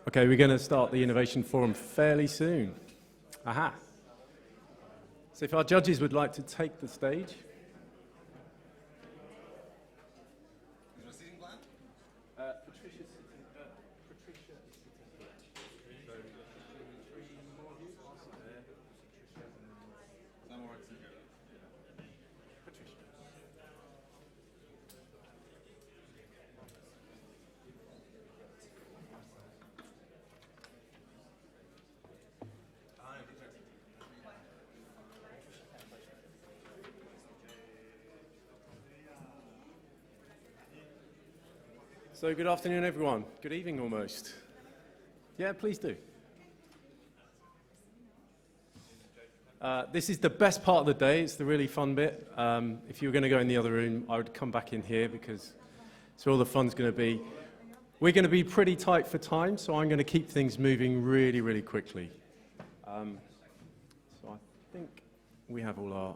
Okay, we're going to start the Innovation Forum fairly soon. Aha. So if our judges would like to take the stage. Is there a seating plan? Patricia is sitting here. So, three more of you. There. Some more seating here. Patricia. So good afternoon, everyone. Good evening, almost. Yeah, please do. This is the best part of the day. It's the really fun bit. If you were going to go in the other room, I would come back in here because it's where all the fun's going to be. We're going to be pretty tight for time, so I'm going to keep things moving really, really quickly. So I think we have all our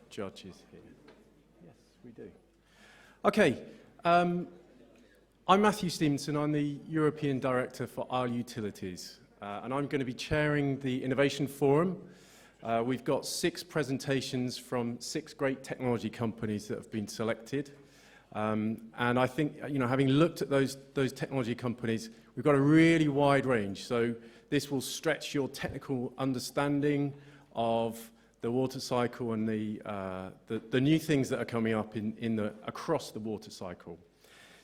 judges here. Yes, we do. Okay. I'm Mathew Stephenson. I'm the European Director for our utilities, and I'm going to be chairing the Innovation Forum. We've got 6 presentations from 6 great technology companies that have been selected. And I think, having looked at those technology companies, we've got a really wide range. So this will stretch your technical understanding of the water cycle and the new things that are coming up across the water cycle.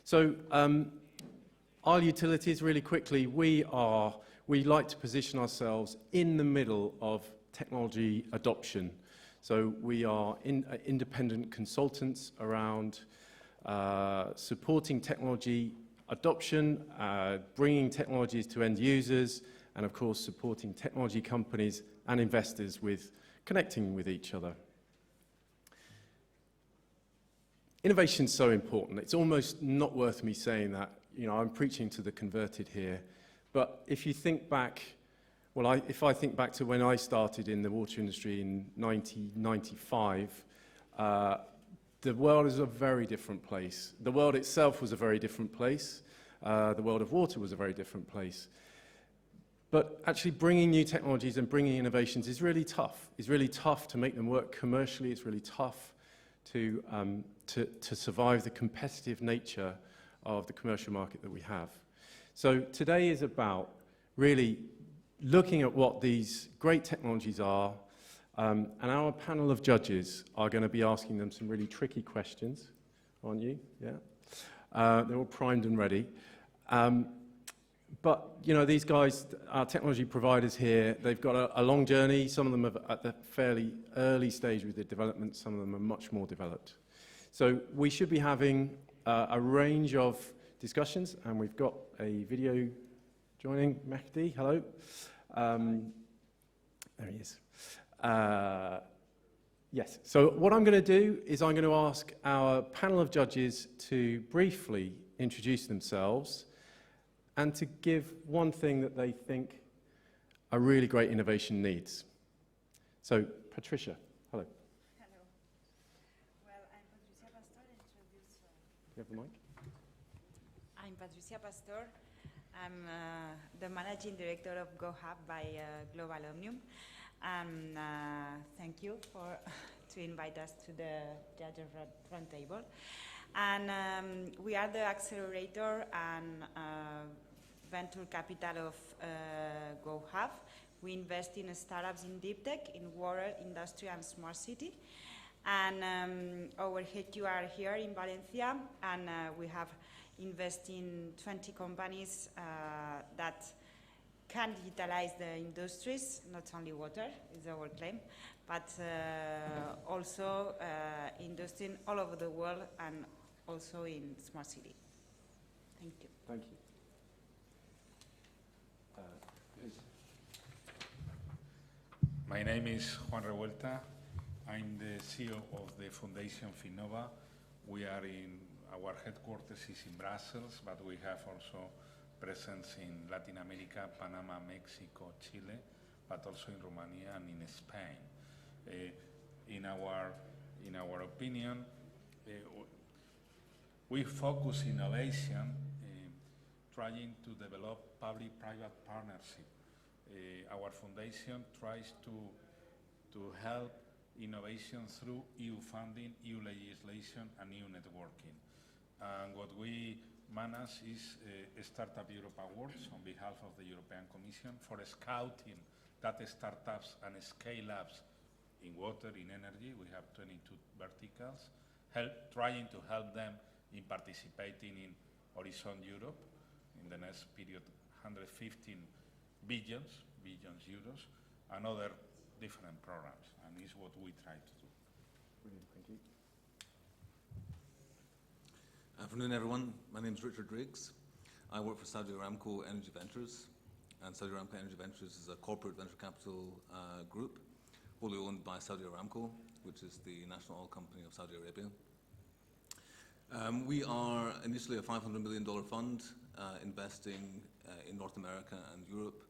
So our utilities, really quickly, we like to position ourselves in the middle of technology adoption. So we are independent consultants around supporting technology adoption, bringing technologies to end users, and of course supporting technology companies and investors with connecting with each other. Innovation is so important. It's almost not worth me saying that. I'm preaching to the converted here. But if you think back, if I think back to when I started in the water industry in 1995, the world is a very different place. The world itself was a very different place. The world of water was a very different place. But actually bringing new technologies and bringing innovations is really tough. It's really tough to make them work commercially. It's really tough to survive the competitive nature of the commercial market that we have. So today is about really looking at what these great technologies are, and our panel of judges are going to be asking them some really tricky questions, aren't you? Yeah. They're all primed and ready. But, these guys, our technology providers here, they've got a long journey. Some of them are at the fairly early stage with their development. Some of them are much more developed. So we should be having a range of discussions, and we've got a video joining. Mehdi, hello. There he is. Yes, so what I'm going to do is I'm going to ask our panel of judges to briefly introduce themselves and to give one thing that they think a really great innovation needs. So, Patricia, hello. Hello. Well, I'm Patricia Pastor. You have the mic? I'm Patricia Pastor. I'm the managing director of GoHub by Global Omnium. And thank you to invite us to the judge front table. And we are the accelerator and venture capital of GoHub. We invest in startups in deep tech, in water, industry, and smart city. And our HQ are here in Valencia, and we have invested in 20 companies that can digitalize the industries, not only water, is our claim, but also industry all over the world and also in smart city. Thank you. Thank you. My name is Juan Revuelta. I'm the CEO of the Foundation Finnova. Our headquarters is in Brussels, but we have also presence in Latin America, Panama, Mexico, Chile, but also in Romania and in Spain. In our opinion, we focus innovation trying to develop public-private partnership. Our foundation tries to help innovation through EU funding, EU legislation, and EU networking. And what we manage is Startup Europe Awards on behalf of the European Commission for scouting that startups and scale-ups in water, in energy. We have 22 verticals, trying to help them in participating in Horizon Europe in the next period, 115 billions euros, and other different programs, and is what we try to do. Brilliant, thank you. Afternoon, everyone. My name is Richard Riggs. I work for Saudi Aramco Energy Ventures, and Saudi Aramco Energy Ventures is a corporate venture capital group, wholly owned by Saudi Aramco, which is the national oil company of Saudi Arabia. We are initially a $500 million fund investing in North America and Europe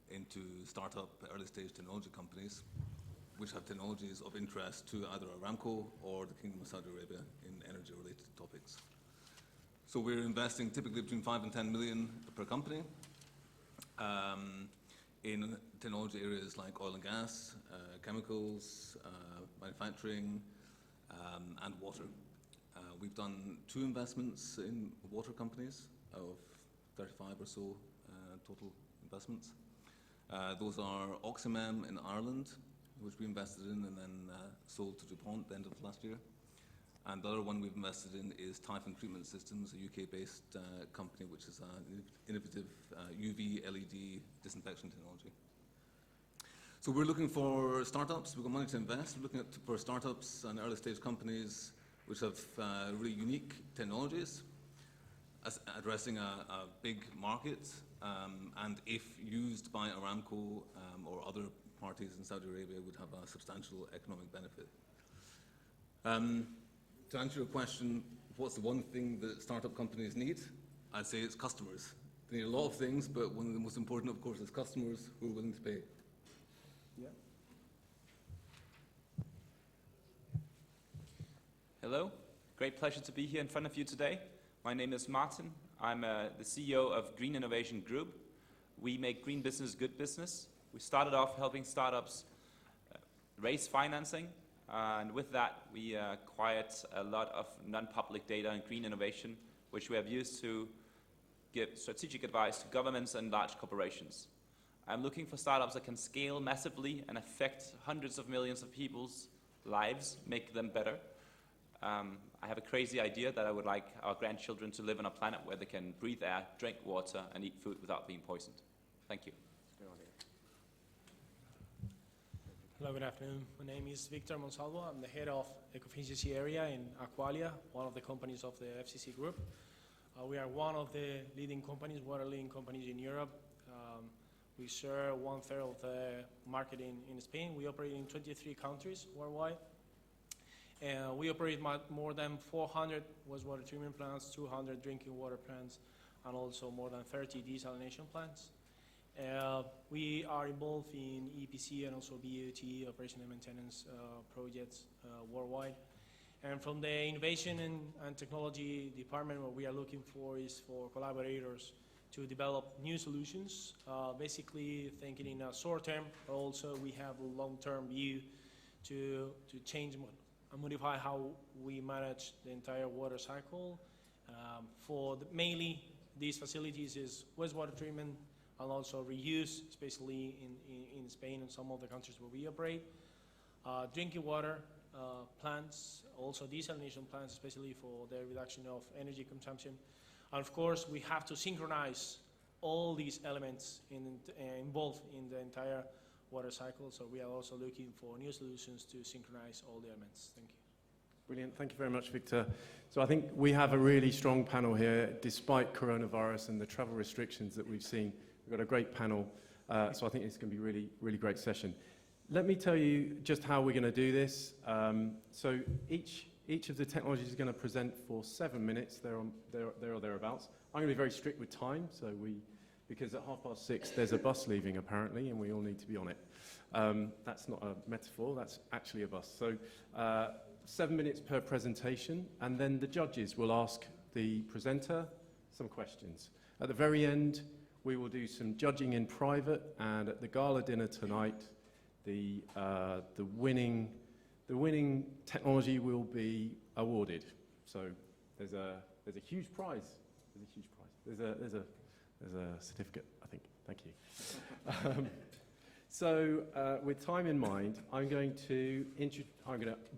into startup early-stage technology companies which have technologies of interest to either Aramco or the Kingdom of Saudi Arabia in energy-related topics. So we're investing typically between 5 and 10 million per company in technology areas like oil and gas, chemicals, manufacturing, and water. We've done 2 investments in water companies of 35 or so total investments. Those are Oxymem in Ireland, which we invested in and then sold to DuPont at the end of last year. And the other one we've invested in is Typhon Treatment Systems, a UK-based company which is an innovative UV LED disinfection technology. So we're looking for startups. We've got money to invest. We're looking for startups and early-stage companies which have really unique technologies, addressing a big market, and if used by Aramco or other parties in Saudi Arabia, would have a substantial economic benefit. To answer your question, what's the one thing that startup companies need? I'd say it's customers. They need a lot of things, but one of the most important, of course, is customers who are willing to pay. Yeah. Hello, great pleasure to be here in front of you today. My name is Martin. I'm the CEO of Green Innovation Group. We make green business good business. We started off helping startups raise financing, and with that we acquired a lot of non-public data and green innovation, which we have used to give strategic advice to governments and large corporations. I'm looking for startups that can scale massively and affect hundreds of millions of people's lives, make them better. I have a crazy idea that I would like our grandchildren to live on a planet where they can breathe air, drink water, and eat food without being poisoned. Thank you. Hello, good afternoon. My name is Victor Monsalvo. I'm the head of eco-efficiency area in Aqualia, one of the companies of the FCC group. We are one of the leading companies, water leading companies in Europe. We share 1/3 of the market in Spain. We operate in 23 countries worldwide. We operate more than 400 wastewater treatment plants, 200 drinking water plants, and also more than 30 desalination plants. We are involved in EPC and also BOT, operation and maintenance projects worldwide. And from the innovation and technology department, what we are looking for is for collaborators to develop new solutions, basically thinking in a short term, but also we have a long-term view to change and modify how we manage the entire water cycle. Mainly these facilities is wastewater treatment and also reuse, especially in Spain and some of the countries where we operate. Drinking water plants, also desalination plants, especially for the reduction of energy consumption. And of course, we have to synchronize all these elements involved in the entire water cycle. So we are also looking for new solutions to synchronize all the elements. Thank you. Brilliant, thank you very much, Victor. So I think we have a really strong panel here, despite coronavirus and the travel restrictions that we've seen. We've got a great panel, so I think it's going to be a really great session. Let me tell you just how we're going to do this. So each of the technologies is going to present for 7 minutes, there or thereabouts. I'm going to be very strict with time, because at 6:30 there's a bus leaving apparently, and we all need to be on it. That's not a metaphor, that's actually a bus. So 7 minutes per presentation, and then the judges will ask the presenter some questions. At the very end, we will do some judging in private, and at the gala dinner tonight, the winning technology will be awarded. So there's a huge prize. There's a huge prize. There's a certificate, I think. Thank you. So with time in mind, I'm going to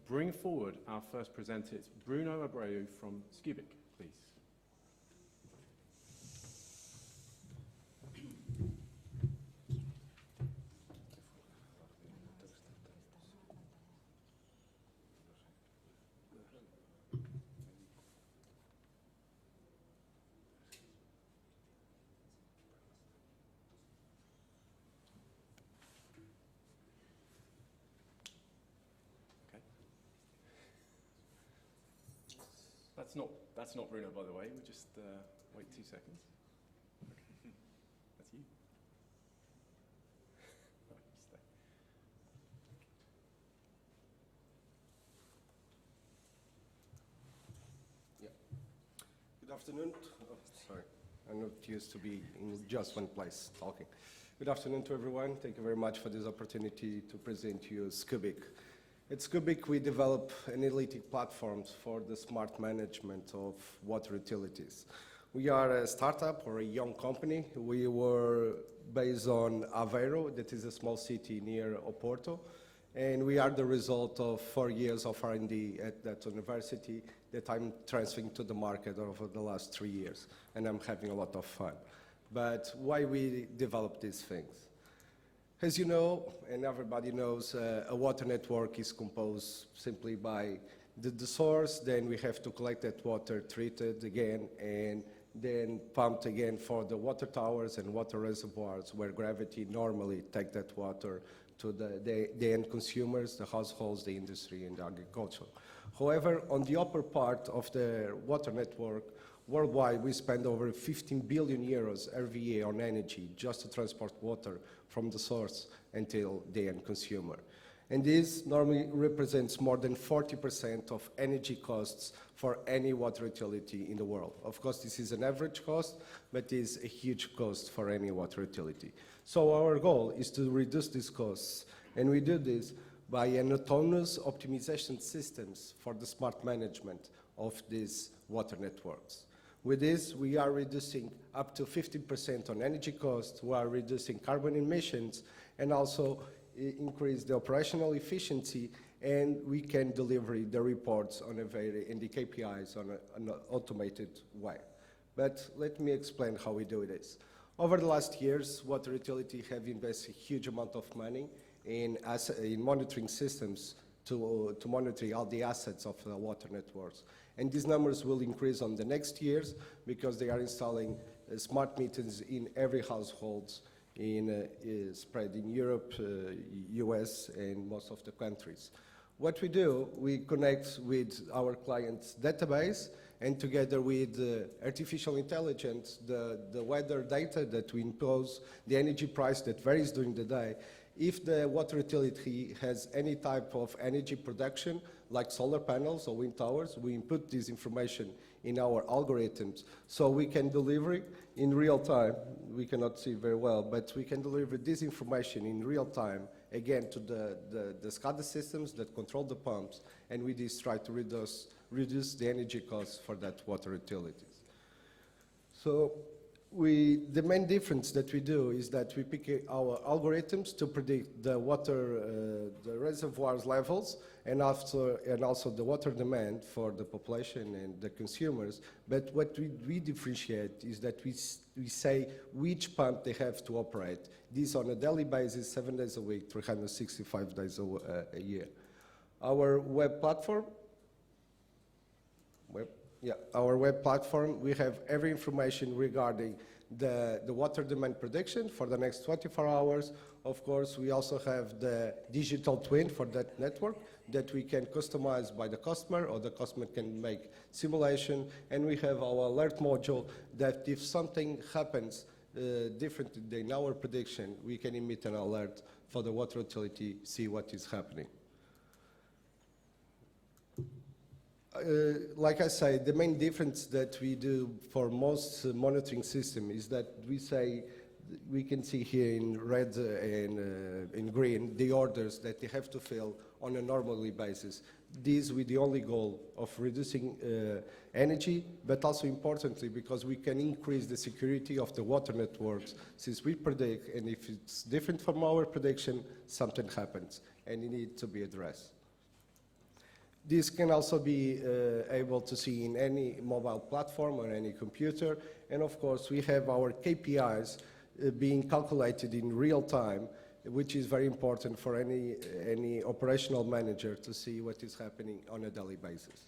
bring forward our first presenter. It's Bruno Abreu from Scubic, please. That's not Bruno, by the way. We'll just wait 2 seconds. Okay. That's you. Right, stay. Yeah. Good afternoon. Oh, sorry, I'm not used to be in just one place talking. Good afternoon to everyone. Thank you very much for this opportunity to present to you Scubic. At Scubic, we develop analytic platforms for the smart management of water utilities. We are a startup or a young company. We were based on Abreu, that is a small city near Oporto, and we are the result of 4 years of R&D at that university that I'm transferring to the market over the last 3 years, and I'm having a lot of fun. But why we develop these things? As you know, and everybody knows, a water network is composed simply by the source, then we have to collect that water, treat it again, and then pumped again for the water towers and water reservoirs where gravity normally take that water to the end consumers, the households, the industry, and the agriculture. However, on the upper part of the water network, worldwide, we spend over 15 billion euros every year on energy just to transport water from the source until the end consumer. And this normally represents more than 40% of energy costs for any water utility in the world. Of course, this is an average cost, but is a huge cost for any water utility. So our goal is to reduce these costs, and we do this by an autonomous optimization systems for the smart management of these water networks. With this, we are reducing up to 15% on energy costs, we are reducing carbon emissions, and also increase the operational efficiency, and we can deliver the reports on and the KPIs on an automated way. But let me explain how we do this. Over the last years, water utility have invested a huge amount of money in monitoring systems to monitor all the assets of the water networks. And these numbers will increase on the next years because they are installing smart meters in every household spread in Europe, US, and most of the countries. What we do, we connect with our client's database, and together with artificial intelligence, the weather data that we impose, the energy price that varies during the day, if the water utility has any type of energy production, like solar panels or wind towers, we input this information in our algorithms so we can deliver it in real time. We cannot see very well, but we can deliver this information in real time, again, to the SCADA systems that control the pumps, and we just try to reduce the energy costs for that water utilities. So the main difference that we do is that we pick our algorithms to predict the water, the reservoirs levels, and also the water demand for the population and the consumers. But what we differentiate is that we say which pump they have to operate. This on a daily basis, 7 days a week, 365 days a year. Our web platform, our web platform, we have every information regarding the water demand prediction for the next 24 hours. Of course, we also have the digital twin for that network that we can customize by the customer, or the customer can make simulation. And we have our alert module that if something happens different than our prediction, we can emit an alert for the water utility, see what is happening. Like I say, the main difference that we do for most monitoring system is that we say we can see here in red and in green the orders that they have to fill on a normally basis. These with the only goal of reducing energy, but also importantly because we can increase the security of the water networks, since we predict, and if it's different from our prediction, something happens and it needs to be addressed. This can also be able to see in any mobile platform or any computer, and of course we have our KPIs being calculated in real time, which is very important for any operational manager to see what is happening on a daily basis.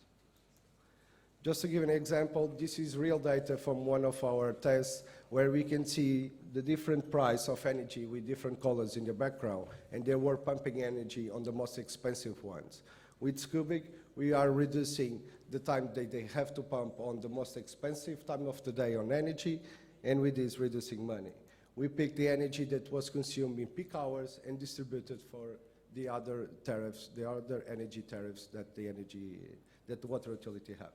Just to give an example, this is real data from one of our tests where we can see the different price of energy with different colors in the background, and they were pumping energy on the most expensive ones. With Scubic, we are reducing the time that they have to pump on the most expensive time of the day on energy, and with this reducing money. We picked the energy that was consumed in peak hours and distributed for the other tariffs, the other energy tariffs that the water utility have.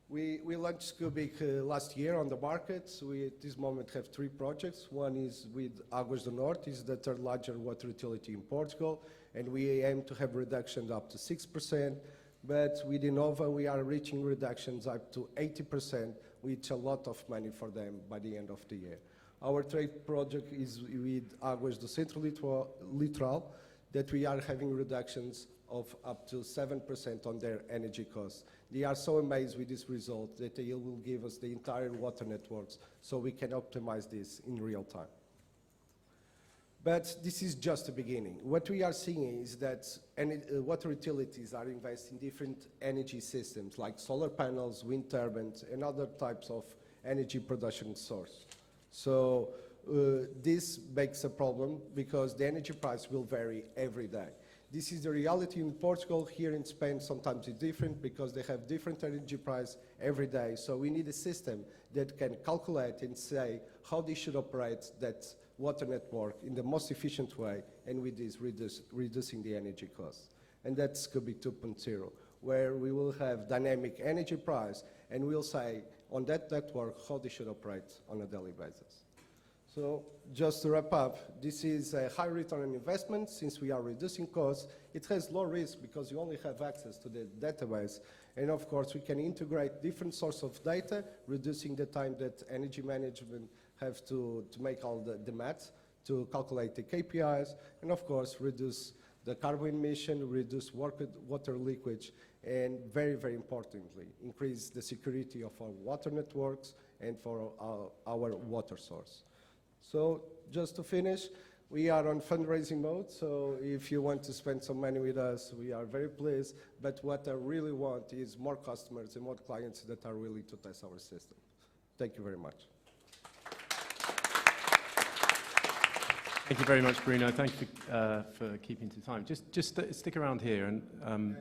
We launched Scubic last year on the market. We at this moment have 3 projects. One is with Águas do Norte, is the 3rd largest water utility in Portugal, and we aim to have reductions up to 6%. But with Innova, we are reaching reductions up to 80%, which a lot of money for them by the end of the year. Our 3rd project is with Águas do Centro Litoral, that we are having reductions of up to 7% on their energy costs. They are so amazed with this result that they will give us the entire water networks so we can optimize this in real time. But this is just the beginning. What we are seeing is that water utilities are investing in different energy systems like solar panels, wind turbines, and other types of energy production source. So this makes a problem because the energy price will vary every day. This is the reality in Portugal. Here in Spain, sometimes it's different because they have different energy price every day. So we need a system that can calculate and say how they should operate that water network in the most efficient way, and with this reducing the energy costs. And that's Scubic 2.0, where we will have dynamic energy price, and we'll say on that network how they should operate on a daily basis. So just to wrap up, this is a high return on investment since we are reducing costs. It has low risk because you only have access to the database. And of course, we can integrate different sources of data, reducing the time that energy management have to make all the math to calculate the KPIs, and of course, reduce the carbon emission, reduce water leakage, and very, very importantly, increase the security of our water networks and for our water source. So just to finish, we are on fundraising mode, so if you want to spend some money with us, we are very pleased, but what I really want is more customers and more clients that are willing to test our system. Thank you very much. Thank you very much, Bruno. Thank you for keeping to time. Just stick around here, and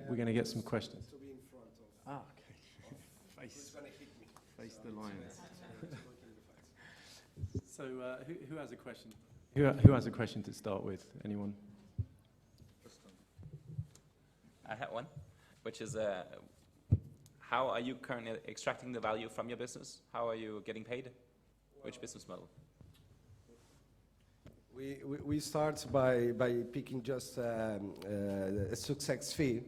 we're going to get some questions. To be in front of. Ah, okay. Who's going to hit me? Face the lions. So, who has a question? Who has a question to start with? Anyone? I have one, which is how are you currently extracting the value from your business? How are you getting paid? Which business model? We start by picking just a success fee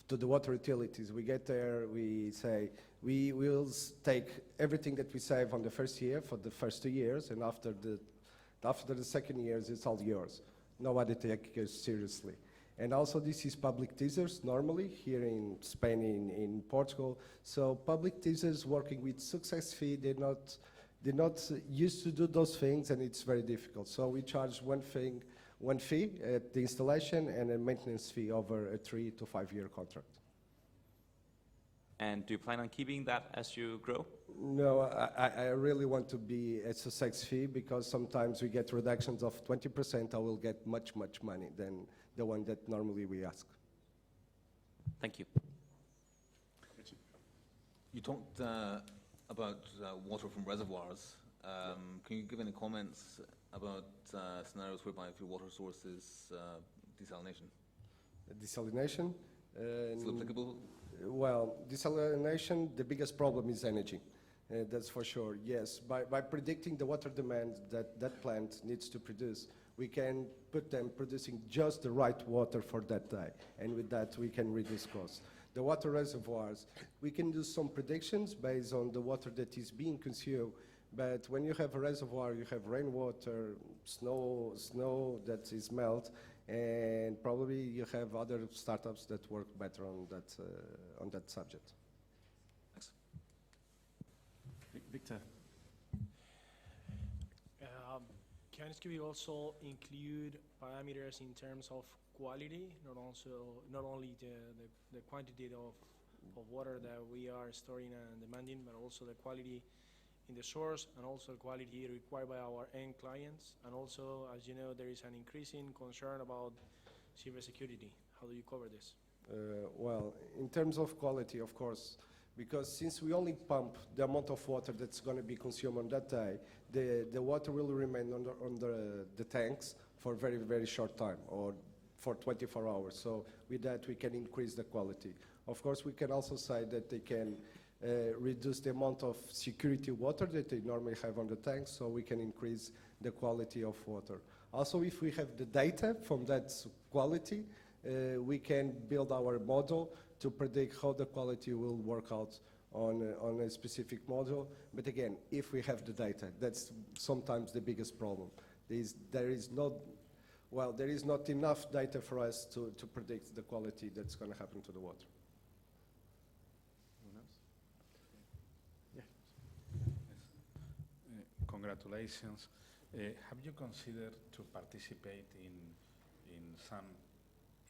to the water utilities. We get there, we say, we will take everything that we save on the first year for the first 2 years, and after the second years, it's all yours. Nobody takes us seriously. And also this is public teasers normally here in Spain, in Portugal. So public teasers working with success fee, they're not used to do those things, and it's very difficult. So we charge one fee at the installation and a maintenance fee over a 3 to 5 year contract. And do you plan on keeping that as you grow? No, I really want to be a success fee because sometimes we get reductions of 20%. I will get much money than the one that normally we ask. Thank you. You talked about water from reservoirs. Can you give any comments about scenarios whereby if your water source is desalination? Desalination? Still applicable? Well, desalination, the biggest problem is energy. That's for sure, yes. By predicting the water demand that that plant needs to produce, we can put them producing just the right water for that day. And with that, we can reduce costs. The water reservoirs, we can do some predictions based on the water that is being consumed. But when you have a reservoir, you have rainwater, snow that is melt, and probably you have other startups that work better on that subject. Victor. Can Scubic also include parameters in terms of quality, not only the quantity of water that we are storing and demanding, but also the quality in the source and also the quality required by our end clients? And also, as you know, there is an increasing concern about cybersecurity. How do you cover this? Well, in terms of quality, of course, because since we only pump the amount of water that's going to be consumed on that day, the water will remain on the tanks for a very, very short time, or for 24 hours. So with that, we can increase the quality. Of course, we can also say that they can reduce the amount of security water that they normally have on the tanks, so we can increase the quality of water. Also, if we have the data from that quality, we can build our model to predict how the quality will work out on a specific model. But again, if we have the data, that's sometimes the biggest problem. There is not enough data for us to predict the quality that's going to happen to the water. Anyone else? Yes. Congratulations. Have you considered to participate in some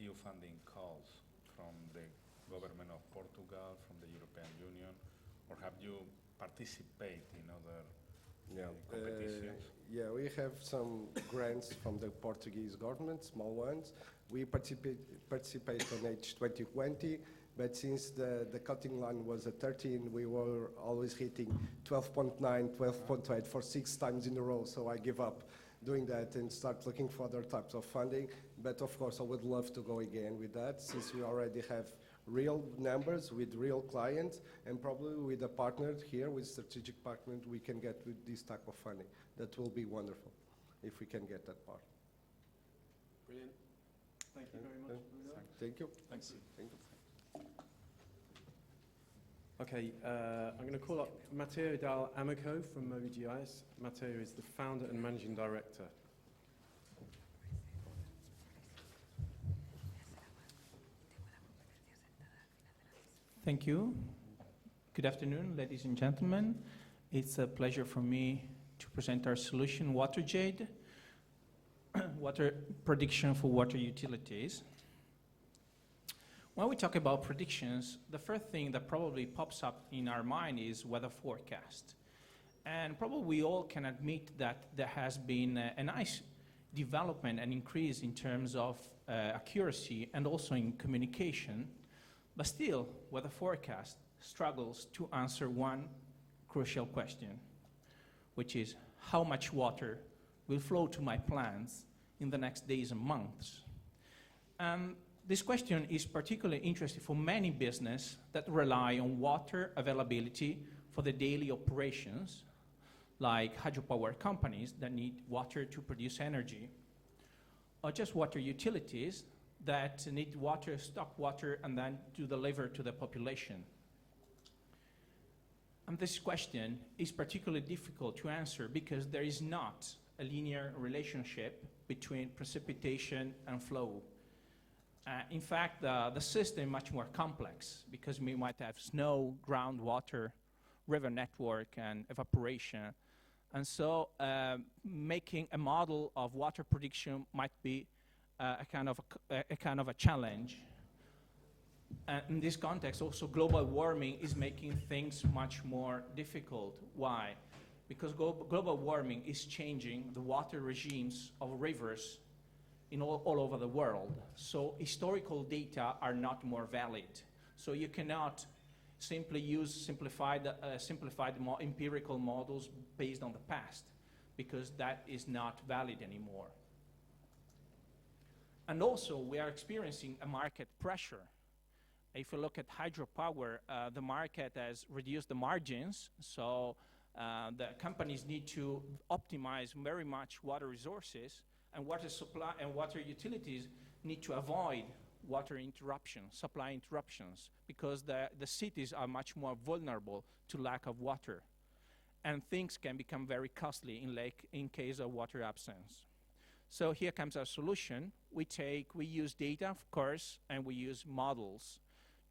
EU funding calls from the government of Portugal, from the European Union, or have you participated in other competitions? Yeah, we have some grants from the Portuguese government, small ones. We participate on H2020, but since the cutting line was at 13, we were always hitting 12.9, 12.8 for 6 times in a row, so I give up doing that and start looking for other types of funding. But of course, I would love to go again with that, since we already have real numbers with real clients, and probably with a partner here, with strategic partner, we can get with this type of funding. That will be wonderful if we can get that part. Brilliant. Thank you very much, Bruno. Thank you. Thanks. Thank you. Okay, I'm going to call up Matteo Dell'Amico from MobyGIS. Matteo is the founder and managing director. Thank you. Good afternoon, ladies and gentlemen. It's a pleasure for me to present our solution, WaterJade, water prediction for water utilities. When we talk about predictions, the first thing that probably pops up in our mind is weather forecast. And probably we all can admit that there has been a nice development and increase in terms of accuracy and also in communication. But still, weather forecast struggles to answer one crucial question, which is how much water will flow to my plants in the next days and months. This question is particularly interesting for many businesses that rely on water availability for the daily operations, like hydropower companies that need water to produce energy, or just water utilities that need water, stock water, and then to deliver to the population. And this question is particularly difficult to answer because there is not a linear relationship between precipitation and flow. In fact, the system is much more complex because we might have snow, groundwater, river network, and evaporation. And so making a model of water prediction might be a kind of a challenge. In this context, also global warming is making things much more difficult. Why? Because global warming is changing the water regimes of rivers in all over the world. So historical data are not more valid. So you cannot simply use simplified empirical models based on the past, because that is not valid anymore. And also, we are experiencing a market pressure. If you look at hydropower, the market has reduced the margins, so the companies need to optimize very much water resources, and water supply and water utilities need to avoid water interruptions, supply interruptions, because the cities are much more vulnerable to lack of water, and things can become very costly in case of water absence. So here comes our solution. We use data, of course, and we use models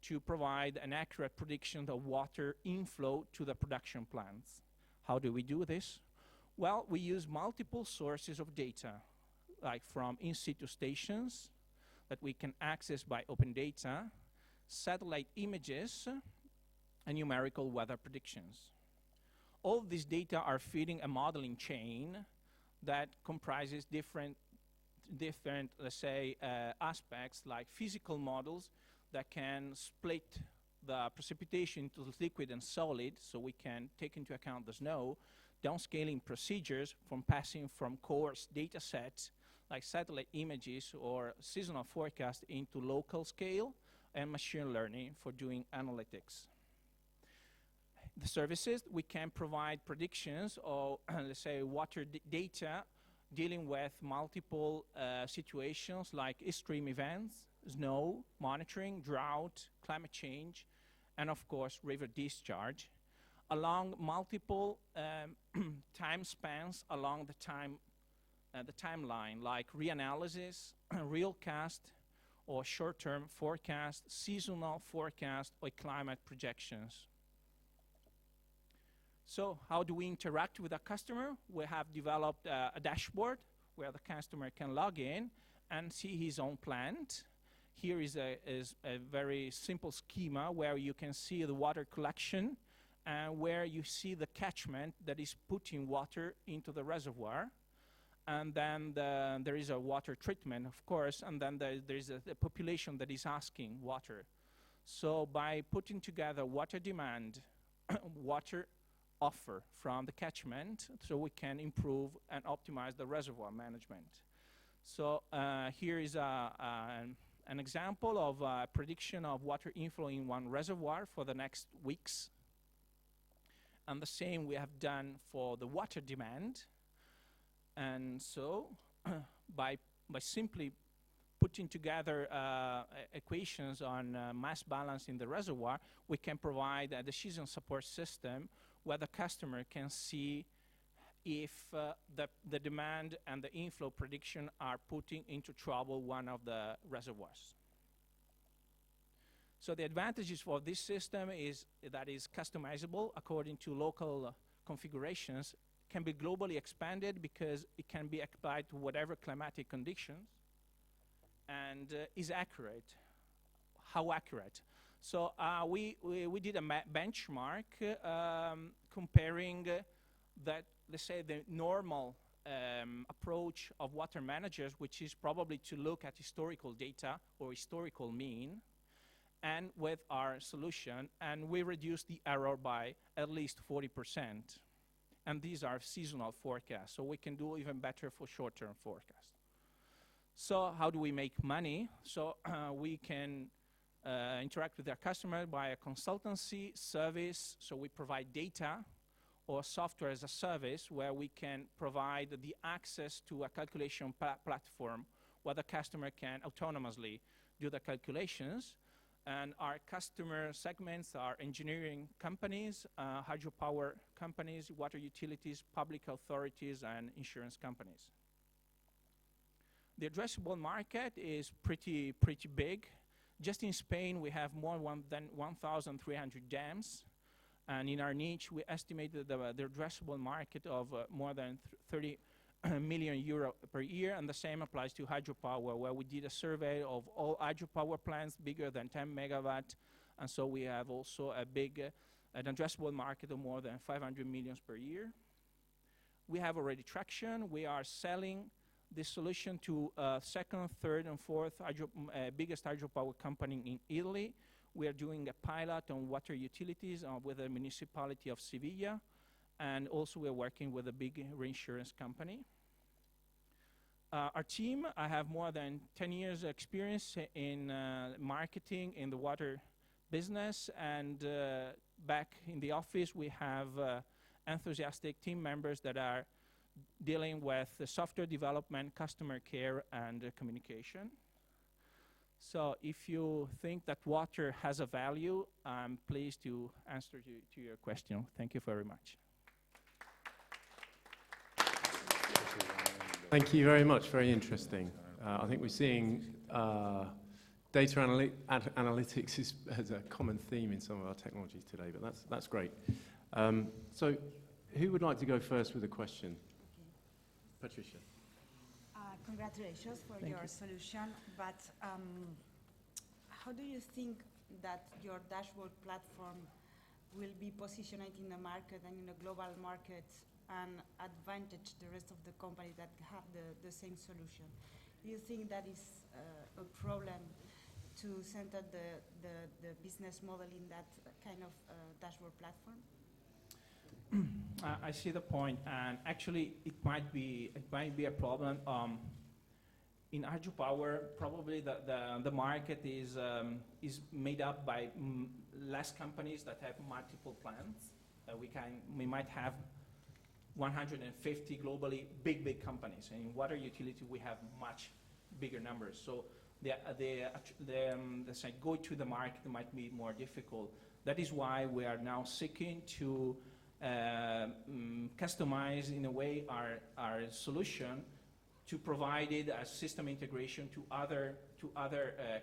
to provide an accurate prediction of water inflow to the production plants. How do we do this? Well, we use multiple sources of data, like from in situ stations that we can access by open data, satellite images, and numerical weather predictions. All these data are feeding a modeling chain that comprises different, let's say, aspects like physical models that can split the precipitation into liquid and solid, so we can take into account the snow, downscaling procedures from passing from coarse data sets like satellite images or seasonal forecast into local scale, and machine learning for doing analytics. The services, we can provide predictions or, let's say, water data dealing with multiple situations like extreme events, snow, monitoring, drought, climate change, and of course, river discharge, along multiple time spans along the timeline, like reanalysis, realcast, or short-term forecast, seasonal forecast, or climate projections. So how do we interact with a customer? We have developed a dashboard where the customer can log in and see his own plant. Here is a very simple schema where you can see the water collection and where you see the catchment that is putting water into the reservoir. And then there is a water treatment, of course, and then there is a population that is asking water. So by putting together water demand, water offer from the catchment, so we can improve and optimize the reservoir management. So here is an example of a prediction of water inflow in one reservoir for the next weeks. And the same we have done for the water demand. And so by simply putting together equations on mass balance in the reservoir, we can provide a decision support system where the customer can see if the demand and the inflow prediction are putting into trouble one of the reservoirs. So the advantages for this system is that it's customizable according to local configurations, can be globally expanded because it can be applied to whatever climatic conditions, and is accurate. How accurate? So we did a benchmark comparing that, let's say, the normal approach of water managers, which is probably to look at historical data or historical mean, and with our solution, and we reduced the error by at least 40%. And these are seasonal forecasts, so we can do even better for short-term forecasts. So how do we make money? So we can interact with our customer by a consultancy service, so we provide data, or software as a service where we can provide the access to a calculation platform where the customer can autonomously do the calculations. And our customer segments are engineering companies, hydropower companies, water utilities, public authorities, and insurance companies. The addressable market is pretty big. Just in Spain, we have more than 1,300 dams. And in our niche, we estimated the addressable market of more than 30 million euro per year, and the same applies to hydropower, where we did a survey of all hydropower plants bigger than 10 megawatt, and so we have also a big, an addressable market of more than 500 million per year. We have already traction. We are selling this solution to second, third, and fourth biggest hydropower company in Italy. We are doing a pilot on water utilities with the municipality of Sevilla, and also we're working with a big reinsurance company. Our team, I have more than 10 years experience in marketing in the water business, and back in the office we have enthusiastic team members that are dealing with the software development, customer care, and communication. So if you think that water has a value, I'm pleased to answer to your question. Thank you very much. Thank you very much. Very interesting. I think we're seeing data analytics as a common theme in some of our technologies today, but that's great. So who would like to go first with a question? Okay. Patricia. Congratulations for your solution, but how do you think that your dashboard platform will be positioned in the market and in the global market and advantage the rest of the companies that have the same solution? Do you think that is a problem to center the business model in that kind of dashboard platform? I see the point, and actually it might be a problem. In hydropower, probably the market is made up by less companies that have multiple plants. We might have 150 globally big companies. In water utility, we have much bigger numbers. So the go to the market might be more difficult. That is why we are now seeking to customize in a way our solution to provide it as system integration to other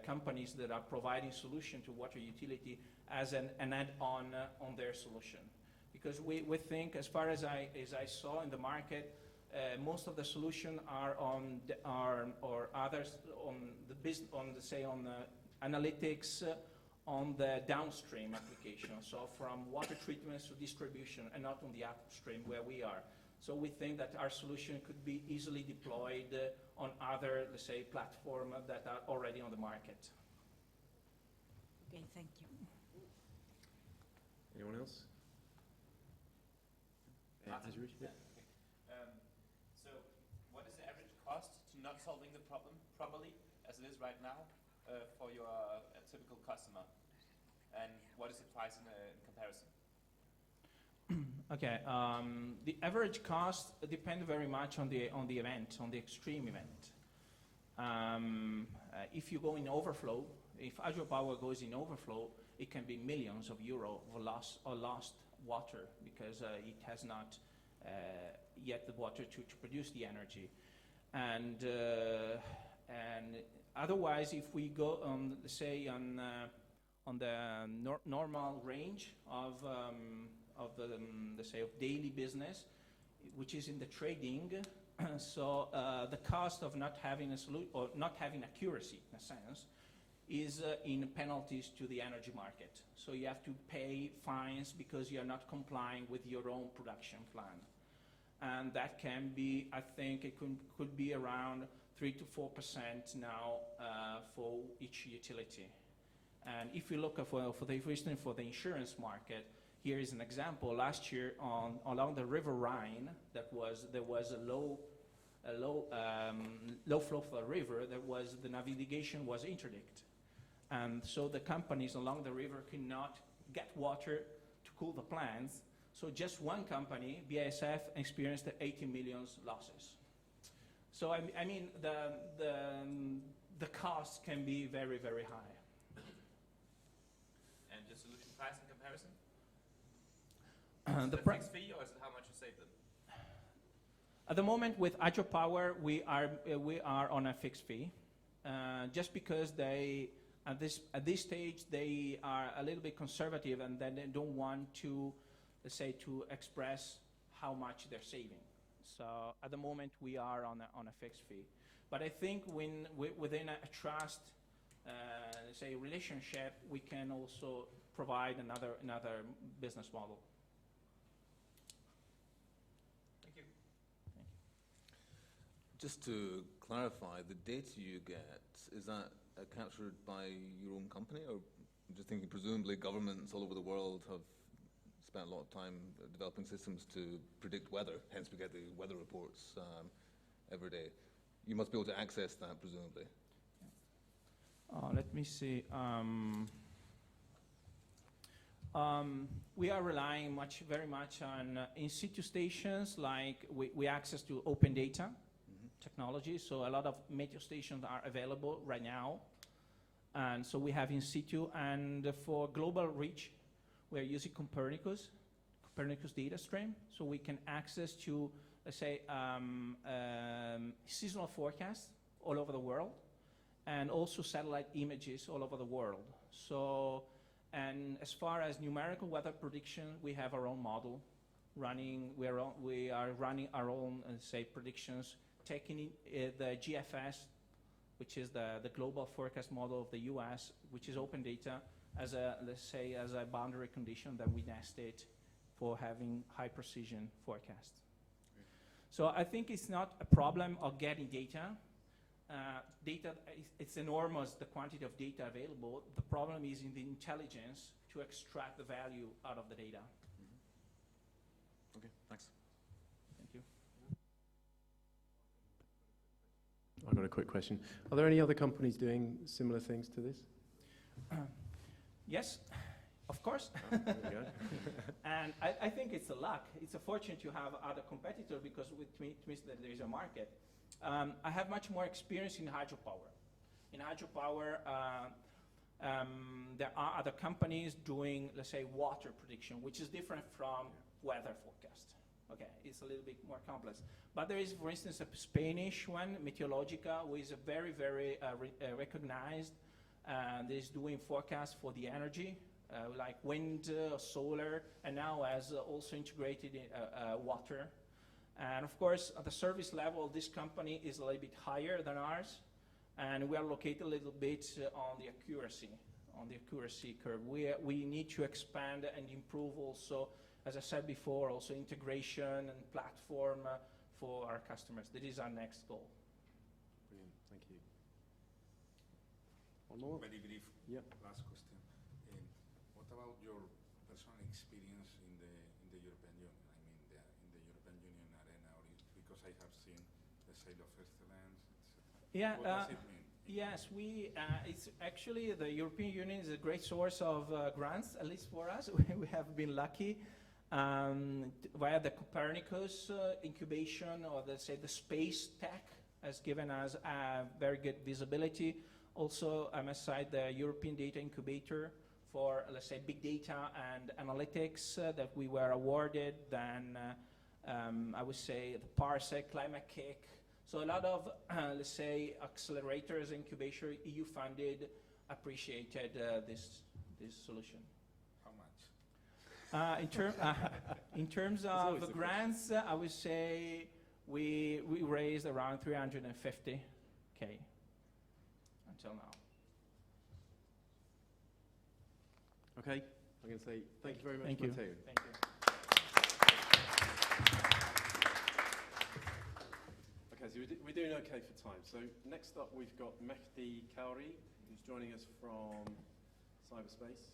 companies that are providing solution to water utility as an add-on on their solution. Because we think, as far as I saw in the market, most of the solution are on others on the analytics on the downstream application, so from water treatment to distribution, and not on the upstream where we are. So we think that our solution could be easily deployed on other, let's say, platforms that are already on the market. Okay, thank you. Anyone else? So what is the average cost to not solving the problem properly, as it is right now, for your typical customer? And what is the price in comparison? Okay, the average cost depends very much on the event, on the extreme event. If you go in overflow, if hydropower goes in overflow, it can be millions of euros of lost water because it has not yet the water to produce the energy. And otherwise, if we go on, say, on the normal range of daily business, which is in the trading, so the cost of not having a solution or not having accuracy, in a sense, is in penalties to the energy market. So you have to pay fines because you are not complying with your own production plan. And that can be, I think it could be around 3 to 4% now for each utility. And if you look for the insurance market, here is an example. Last year along the River Rhine, there was a low flow of the river. The navigation was interdict. And so the companies along the river cannot get water to cool the plants. So just one company, BASF, experienced 80 million losses. So I mean, the cost can be very, very high. And the solution price in comparison? The fixed fee, or is it how much you save them? At the moment, with hydropower, we are on a fixed fee, just because they at this stage they are a little bit conservative, and then they don't want to, let's say, to express how much they're saving. So at the moment, we are on a fixed fee. But I think within a trust, let's say, relationship, we can also provide another business model. Thank you. Just to clarify, the data you get, is that captured by your own company? Or I'm just thinking, presumably governments all over the world have spent a lot of time developing systems to predict weather, hence we get the weather reports every day. You must be able to access that, presumably. Let me see. We are relying very much on in situ stations, like we access to open data technology, so a lot of meteo stations are available right now. And so we have in situ, and for global reach, we're using Copernicus data stream, so we can access to, let's say, seasonal forecasts all over the world, and also satellite images all over the world. So, and as far as numerical weather prediction, we have our own model running. We are running our own, say, predictions, taking in, the GFS, which is the global forecast model of the US, which is open data, as a, let's say, as a boundary condition that we nested for having high precision forecasts. Okay. So I think it's not a problem of getting data. It's enormous, the quantity of data available. The problem is in the intelligence to extract the value out of the data. Mm-hmm. Okay, thanks. Thank you. I've got a quick question. Are there any other companies doing similar things to this? Yes, of course. There we go. And I think it's a luck. It's a fortune to have other competitors, because it means that there is a market. I have much more experience in hydropower. In hydropower, there are other companies doing, let's say, water prediction, which is different from weather forecast. Okay, it's a little bit more complex. But there is, for instance, a Spanish one, Meteorologica, who is a very, very recognized, and is doing forecasts for the energy, like wind, solar, and now has also integrated water. And of course, at the service level, this company is a little bit higher than ours, and we are located a little bit on the accuracy curve. We need to expand and improve also, as I said before, also integration and platform for our customers. That is our next goal. Brilliant, thank you. One more? Very brief, last question. What about your personal experience in the European Union? I mean, in the European Union arena, because I have seen the sale of excellence, etc. Yeah. What does it mean? Yes, it's actually, the European Union is a great source of grants, at least for us. We have been lucky via the Copernicus incubation, or let's say the space tech has given us very good visibility. Also, I must cite the European Data Incubator for, let's say, big data and analytics that we were awarded. Then I would say the Parsec, Climate Kick. So a lot of, let's say, accelerators, incubation, EU funded, appreciated this solution. How much? In terms of the grants, I would say we raised around 350K until now. Okay, I'm going to say thank you very much, Thank you. Matteo. Thank you. Okay, so we're doing okay for time. So next up, we've got Mehdi Khoury, who's joining us from cyberspace.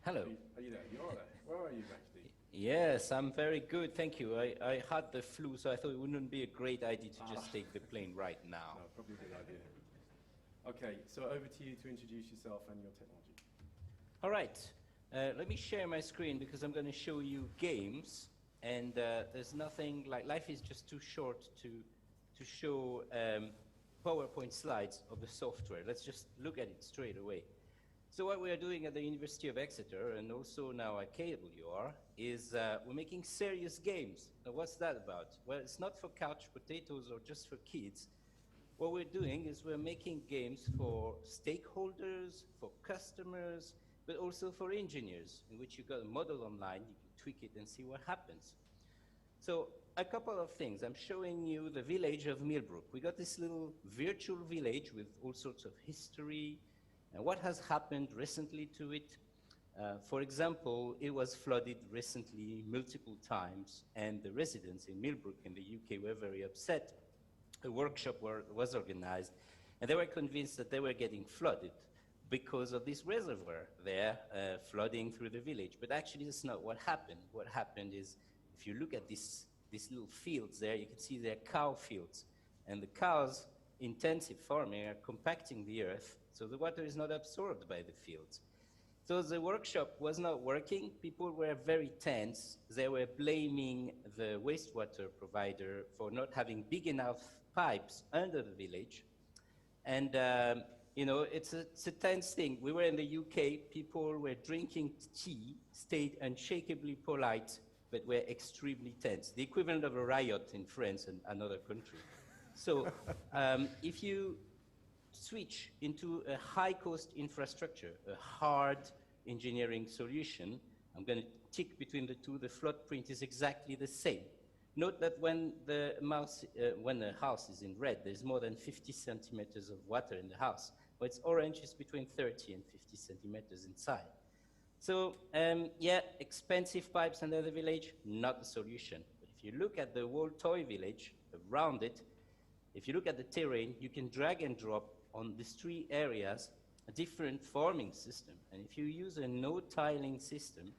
Hello. Are you there? You are there. Where are you, Mehdi? Yes, I'm very good, thank you. I had the flu, so I thought it wouldn't be a great idea to just take the plane right now. No, probably a good idea. Okay, so over to you to introduce yourself and your technology. All right, let me share my screen because I'm going to show you games, and there's nothing like, life is just too short to show PowerPoint slides of the software. Let's just look at it straight away. So what we are doing at the University of Exeter, and also now at KWR, is we're making serious games. Now what's that about? Well, it's not for couch potatoes or just for kids. What we're doing is we're making games for stakeholders, for customers, but also for engineers, in which you've got a model online, you can tweak it and see what happens. So a couple of things. I'm showing you the village of Millbrook. We got this little virtual village with all sorts of history, and what has happened recently to it. For example, it was flooded recently multiple times, and the residents in Millbrook in the UK were very upset. A workshop was organized, and they were convinced that they were getting flooded because of this reservoir there flooding through the village. But actually, that's not what happened. What happened is, if you look at these little fields there, you can see they're cow fields. And the cows, intensive farming, are compacting the earth, so the water is not absorbed by the fields. So the workshop was not working. People were very tense. They were blaming the wastewater provider for not having big enough pipes under the village. And you know, it's a tense thing. We were in the UK, people were drinking tea, stayed unshakably polite, but were extremely tense. The equivalent of a riot in France and another country. So if you switch into a high-cost infrastructure, a hard engineering solution, I'm going to tick between the two, the flood print is exactly the same. Note that when the house is in red, there's more than 50 centimeters of water in the house. When it's orange, it's between 30 and 50 centimeters inside. So, yeah, expensive pipes under the village, not the solution. But if you look at the whole toy village around it, if you look at the terrain, you can drag and drop on these three areas a different farming system. And if you use a no-tiling system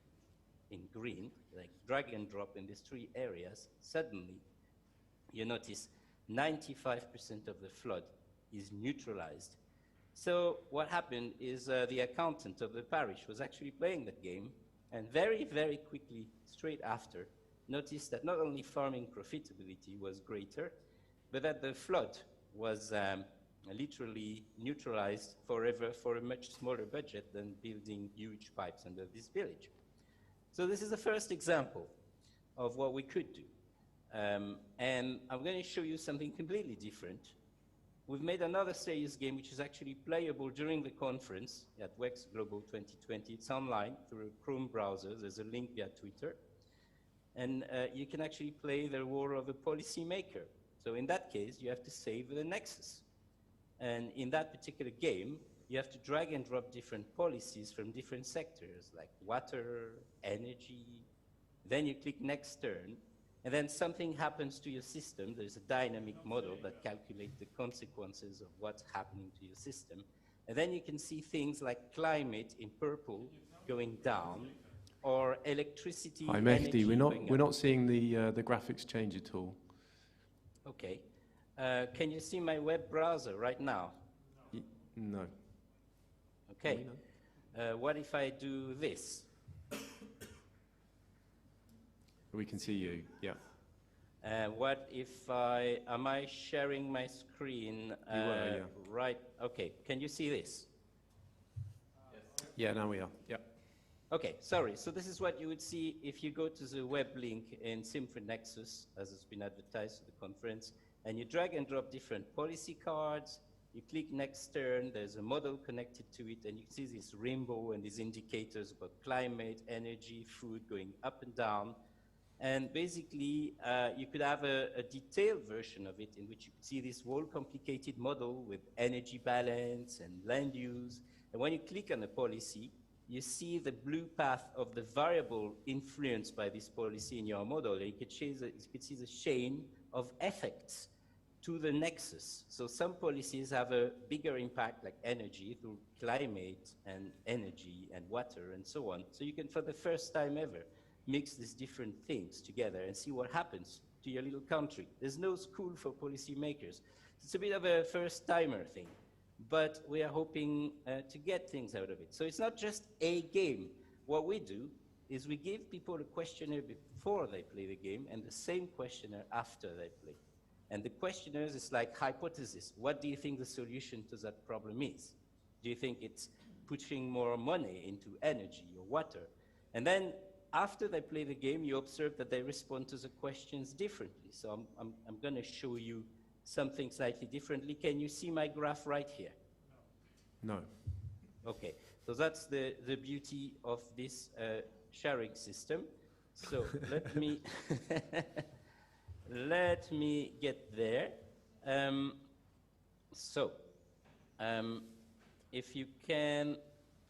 in green, like drag and drop in these three areas, suddenly you notice 95% of the flood is neutralized. So what happened is the accountant of the parish was actually playing that game, and very, very quickly, straight after, noticed that not only farming profitability was greater, but that the flood was literally neutralized forever for a much smaller budget than building huge pipes under this village. So this is the first example of what we could do. And I'm going to show you something completely different. We've made another serious game which is actually playable during the conference at Wex-Global 2020. It's online through a Chrome browser. There's a link via Twitter. And you can actually play the role of a policymaker. So in that case, you have to save the nexus. And in that particular game, you have to drag and drop different policies from different sectors, like water, energy. Then you click next turn, and then something happens to your system. There's a dynamic model that calculates the consequences of what's happening to your system. And then you can see things like climate in purple going down, or electricity. Hi, Mehdi. We're not seeing the graphics change at all. Okay. Can you see my web browser right now? No. Okay. What if I do this? We can see you, yeah. What if am I sharing my screen? You were, yeah. Right, okay. Can you see this? Yeah, now we are, yeah. Okay, sorry. So this is what you would see if you go to the web link in Symphony Nexus, as it's been advertised at the conference, and you drag and drop different policy cards. You click next turn, there's a model connected to it, and you can see this rainbow and these indicators about climate, energy, food going up and down. And basically, you could have a detailed version of it in which you could see this whole complicated model with energy balance and land use. And when you click on a policy, you see the blue path of the variable influenced by this policy in your model. And you could see the chain of effects to the nexus. So some policies have a bigger impact, like energy, through climate and energy and water and so on. So you can, for the first time ever, mix these different things together and see what happens to your little country. There's no school for policymakers. It's a bit of a first-timer thing, but we are hoping to get things out of it. So it's not just a game. What we do is we give people a questionnaire before they play the game and the same questionnaire after they play. And the questionnaires is like hypothesis. What do you think the solution to that problem is? Do you think it's pushing more money into energy or water? And then after they play the game, you observe that they respond to the questions differently. So I'm going to show you something slightly differently. Can you see my graph right here? No. Okay, so that's the beauty of this sharing system. So let me let me get there. If you can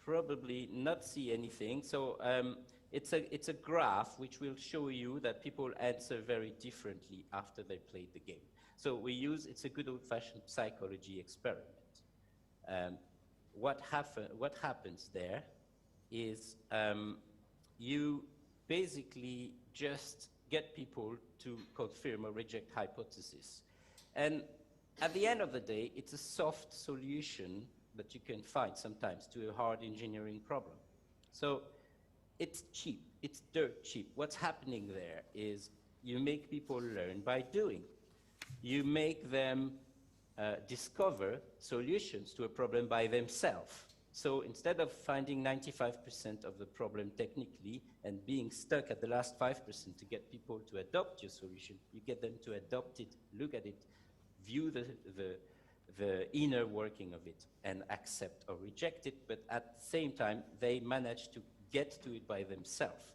probably not see anything. So it's a graph which will show you that people answer very differently after they played the game. So it's a good old-fashioned psychology experiment. What happens there is you basically just get people to confirm or reject hypothesis. And at the end of the day, it's a soft solution that you can find sometimes to a hard engineering problem. So it's cheap, it's dirt cheap. What's happening there is you make people learn by doing. You make them discover solutions to a problem by themselves. So instead of finding 95% of the problem technically and being stuck at the last 5% to get people to adopt your solution, you get them to adopt it, look at it, view the inner working of it and accept or reject it, but at the same time, they manage to get to it by themselves.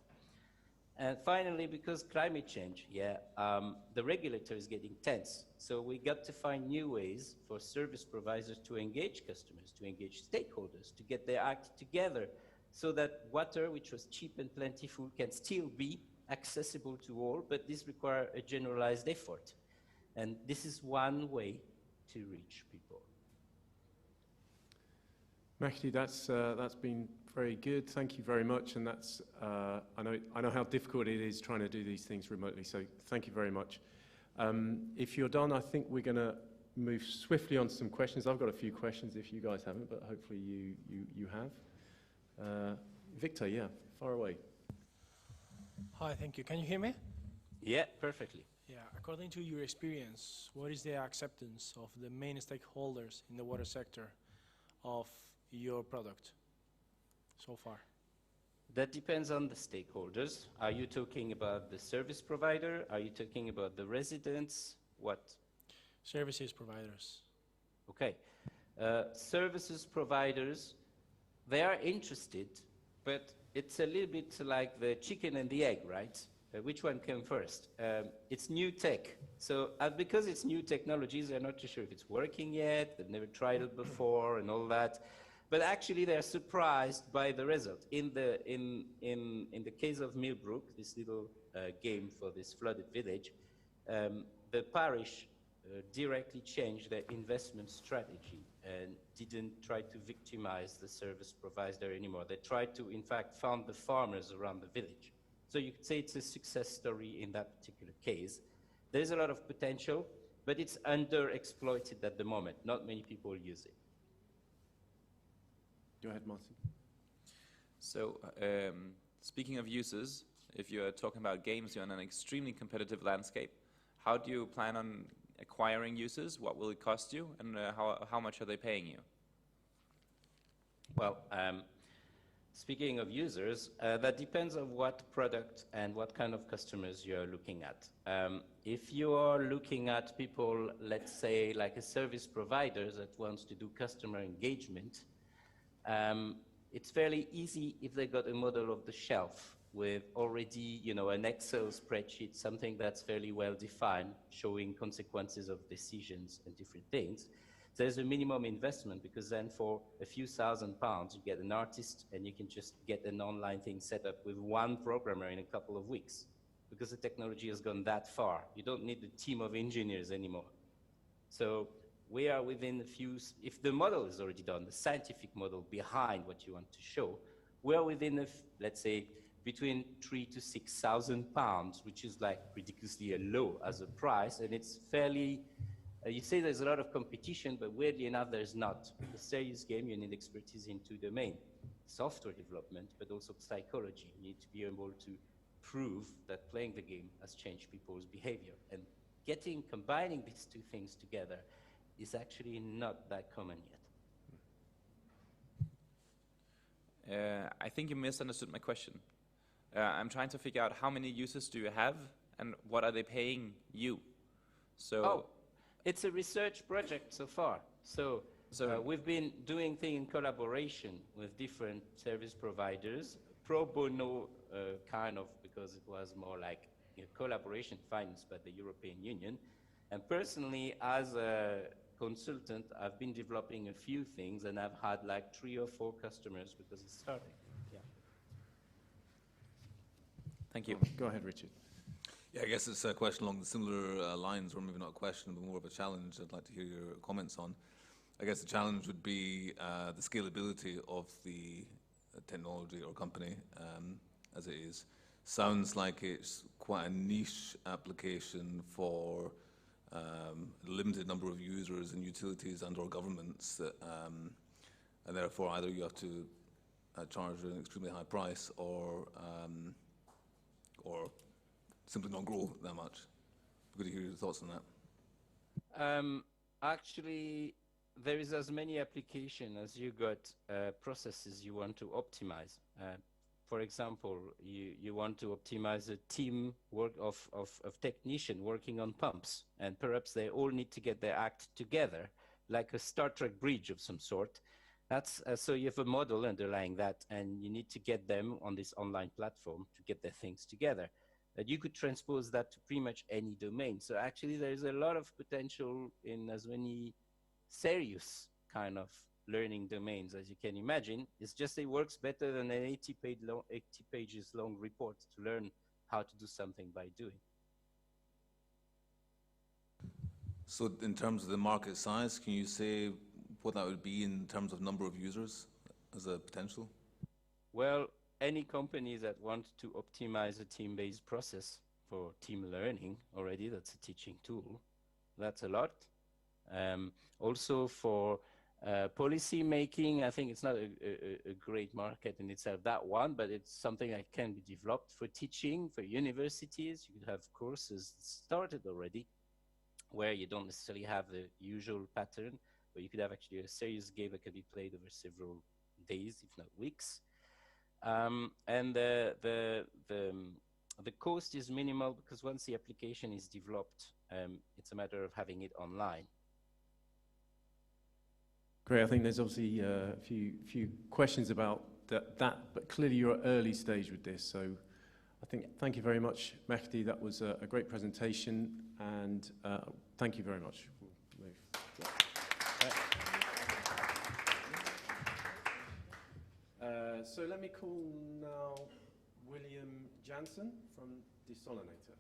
And finally, because climate change, the regulator is getting tense. So we got to find new ways for service providers to engage customers, to engage stakeholders, to get their act together so that water, which was cheap and plentiful, can still be accessible to all, but this requires a generalized effort. And this is one way to reach people. Mehdi, that's been very good. Thank you very much. And that's I know how difficult it is trying to do these things remotely. So thank you very much. If you're done, I think we're going to move swiftly on to some questions. I've got a few questions if you guys haven't, but hopefully you have. Victor, yeah, far away. Hi, thank you. Can you hear me? Yeah, perfectly. Yeah, according to your experience, what is the acceptance of the main stakeholders in the water sector of your product so far? That depends on the stakeholders. Are you talking about the service provider? Are you talking about the residents? What? Services providers. Okay. Services providers, they are interested, but it's a little bit like the chicken and the egg, right? Which one came first? It's new tech. So because it's new technologies, they're not too sure if it's working yet, they've never tried it before and all that. But actually they're surprised by the result. In the case of Millbrook, this little game for this flooded village, the parish directly changed their investment strategy and didn't try to victimize the service provider anymore. They tried to, in fact, fund the farmers around the village. So you could say it's a success story in that particular case. There's a lot of potential, but it's underexploited at the moment. Not many people use it. Go ahead, Martin. So, speaking of users, if you're talking about games, you're in an extremely competitive landscape. How do you plan on acquiring users? What will it cost you? And how much are they paying you? Well, speaking of users, that depends on what product and what kind of customers you're looking at. If you are looking at people, let's say, like a service provider that wants to do customer engagement, it's fairly easy if they got a model of the shelf with already, an Excel spreadsheet, something that's fairly well defined, showing consequences of decisions and different things. There's a minimum investment because then for a few £1,000s, you get an artist and you can just get an online thing set up with one programmer in a couple of weeks because the technology has gone that far. You don't need a team of engineers anymore. So we are within a few, if the model is already done, the scientific model behind what you want to show, we're within, let's say, between £3,000 to £6,000, which is like ridiculously low as a price, and it's fairly, you say there's a lot of competition, but weirdly enough, there's not. A serious game, you need expertise in two domains, software development, but also psychology. You need to be able to prove that playing the game has changed people's behavior. And combining these two things together is actually not that common yet. I think you misunderstood my question. I'm trying to figure out how many users do you have and what are they paying you? So it's a research project so far. So we've been doing things in collaboration with different service providers, pro bono kind of, because it was more like a collaboration financed by the European Union. And personally, as a consultant, I've been developing a few things and I've had like 3 or 4 customers because it's starting. Yeah. Thank you. Go ahead, Richard. Yeah, I guess it's a question along the similar lines, or maybe not a question, but more of a challenge I'd like to hear your comments on. I guess the challenge would be the scalability of the technology or company as it is. Sounds like it's quite a niche application for a limited number of users and utilities and or governments that, and therefore either you have to charge an extremely high price or simply not grow that much. Good to hear your thoughts on that. Actually, there is as many applications as you got processes you want to optimize. For example, you want to optimize a team work of technicians working on pumps, and perhaps they all need to get their act together, like a Star Trek bridge of some sort. That's so you have a model underlying that, and you need to get them on this online platform to get their things together. That you could transpose that to pretty much any domain. So actually, there's a lot of potential in as many serious kind of learning domains as you can imagine. It's just it works better than an 80 pages long report to learn how to do something by doing. So in terms of the market size, can you say what that would be in terms of number of users as a potential? Well, any company that wants to optimize a team-based process for team learning already, that's a teaching tool, that's a lot. Also for policy making, I think it's not a great market in itself, that one, but it's something that can be developed for teaching, for universities. You could have courses started already where you don't necessarily have the usual pattern, but you could have actually a serious game that can be played over several days, if not weeks. And the cost is minimal because once the application is developed, it's a matter of having it online. Great. I think there's obviously a few questions about that, but clearly you're at early stage with this. So I think thank you very much, Mehdi. That was a great presentation, and thank you very much. We'll move. So let me call now William Janssen from Desolenator.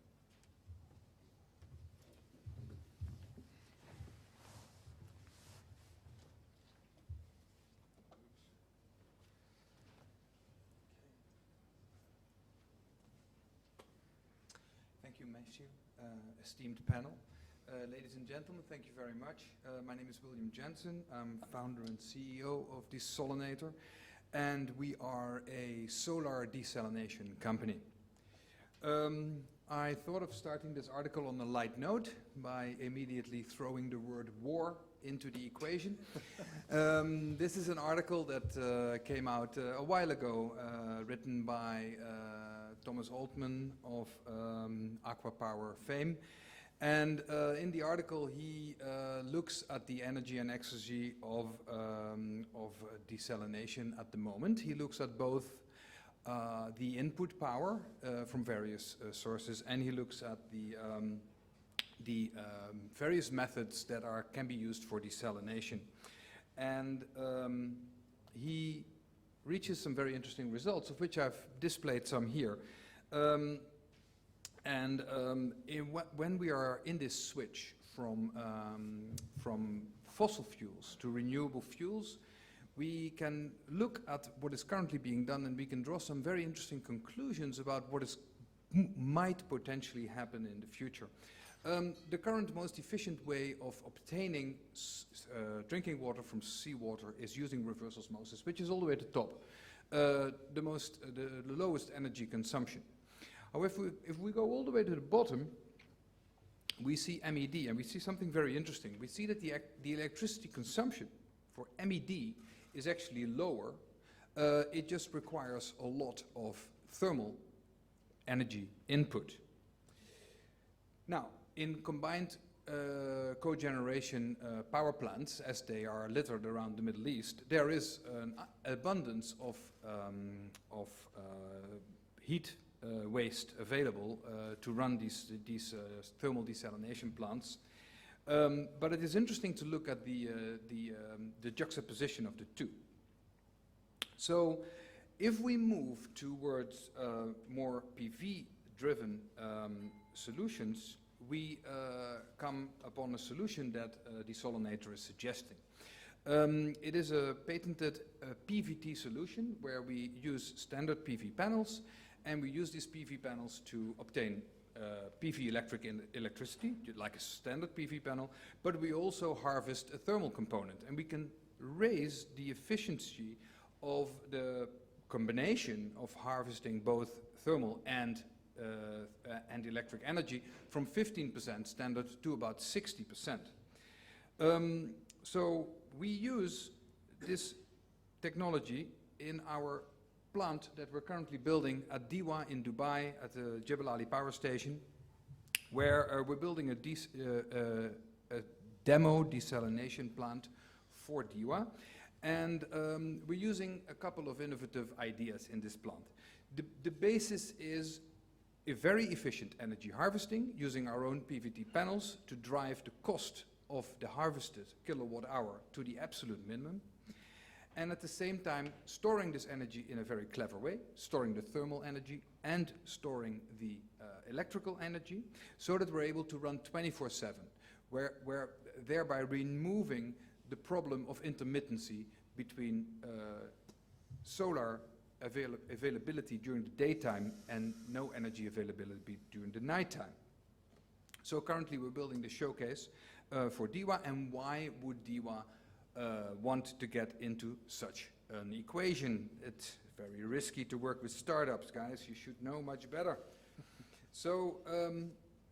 Thank you, Mathew. Esteemed panel. Ladies and gentlemen, thank you very much. My name is William Janssen. I'm founder and CEO of Desolenator, and we are a solar desalination company. I thought of starting this article on a light note by immediately throwing the word war into the equation. This is an article that came out a while ago, written by Thomas Altman of Aqua Power fame. And in the article, he looks at the energy and exergy of desalination at the moment. He looks at both the input power from various sources, and he looks at the various methods that can be used for desalination. And he reaches some very interesting results, of which I've displayed some here. When we are in this switch from fossil fuels to renewable fuels, we can look at what is currently being done, and we can draw some very interesting conclusions about what might potentially happen in the future. The current most efficient way of obtaining drinking water from seawater is using reverse osmosis, which is all the way at the top, the lowest energy consumption. However, if we go all the way to the bottom, we see MED, and we see something very interesting. We see that the electricity consumption for MED is actually lower. It just requires a lot of thermal energy input. Now, in combined cogeneration power plants, as they are littered around the Middle East, there is an abundance of heat waste available to run these thermal desalination plants. But it is interesting to look at the juxtaposition of the two. So if we move towards more PV-driven solutions, we come upon a solution that Desolenator is suggesting. It is a patented PVT solution where we use standard PV panels, and we use these PV panels to obtain PV electricity, like a standard PV panel, but we also harvest a thermal component, and we can raise the efficiency of the combination of harvesting both thermal and electric energy from 15% standard to about 60%. So we use this technology in our plant that we're currently building at DEWA in Dubai at the Jebel Ali power station, where we're building a demo desalination plant for DEWA. And we're using a couple of innovative ideas in this plant. The basis is a very efficient energy harvesting using our own PVT panels to drive the cost of the harvested kilowatt hour to the absolute minimum. And at the same time, storing this energy in a very clever way, storing the thermal energy and storing the electrical energy, so that we're able to run 24/7, where thereby removing the problem of intermittency between solar availability during the daytime and no energy availability during the nighttime. So currently we're building the showcase for DEWA, and why would DEWA want to get into such an equation? It's very risky to work with startups, guys. You should know much better. So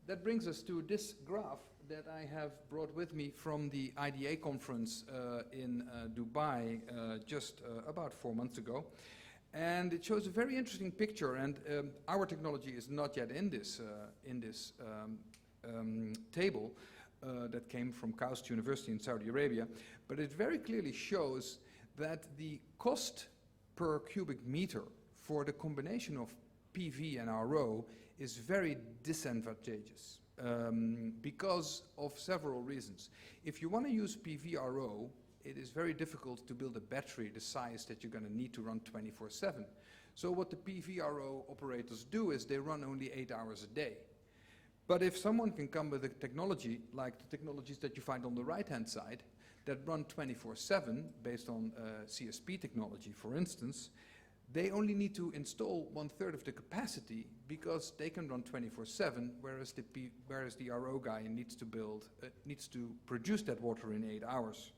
that brings us to this graph that I have brought with me from the IDA conference in Dubai just about 4 months ago. And it shows a very interesting picture, and our technology is not yet in this table that came from KAUST University in Saudi Arabia, but it very clearly shows that the cost per cubic meter for the combination of PV and RO is very disadvantageous because of several reasons. If you want to use PV RO, it is very difficult to build a battery the size that you're going to need to run 24/7. So what the PV RO operators do is they run only 8 hours a day. But if someone can come with a technology like the technologies that you find on the right-hand side that run 24/7 based on CSP technology, for instance, they only need to install 1/3 of the capacity because they can run 24/7, whereas the RO guy needs to produce that water in 8 hours.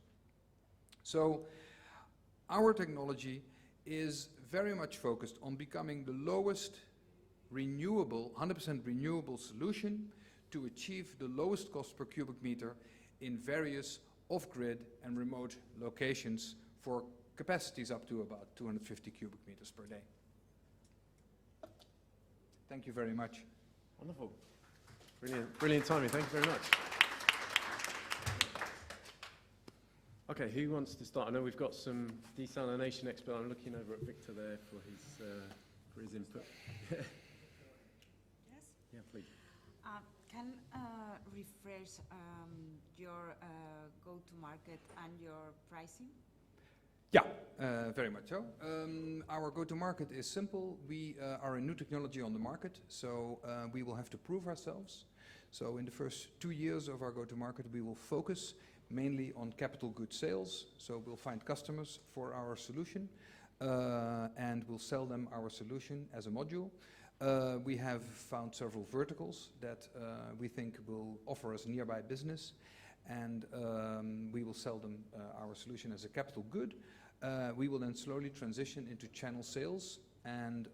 So our technology is very much focused on becoming the lowest renewable, 100% renewable solution to achieve the lowest cost per cubic meter in various off-grid and remote locations for capacities up to about 250 cubic meters per day. Thank you very much. Wonderful. Brilliant, brilliant timing. Thank you very much. Okay, who wants to start? I know we've got some desalination experts. I'm looking over at Victor there for his input. Yes? Yeah, please. Can refresh your go-to-market and your pricing? Yeah, very much so. Our go-to-market is simple. We are a new technology on the market, so we will have to prove ourselves. So in the first 2 years of our go-to-market, we will focus mainly on capital goods sales. So we'll find customers for our solution, and we'll sell them our solution as a module. We have found several verticals that we think will offer us nearby business, and we will sell them our solution as a capital good. We will then slowly transition into channel sales, and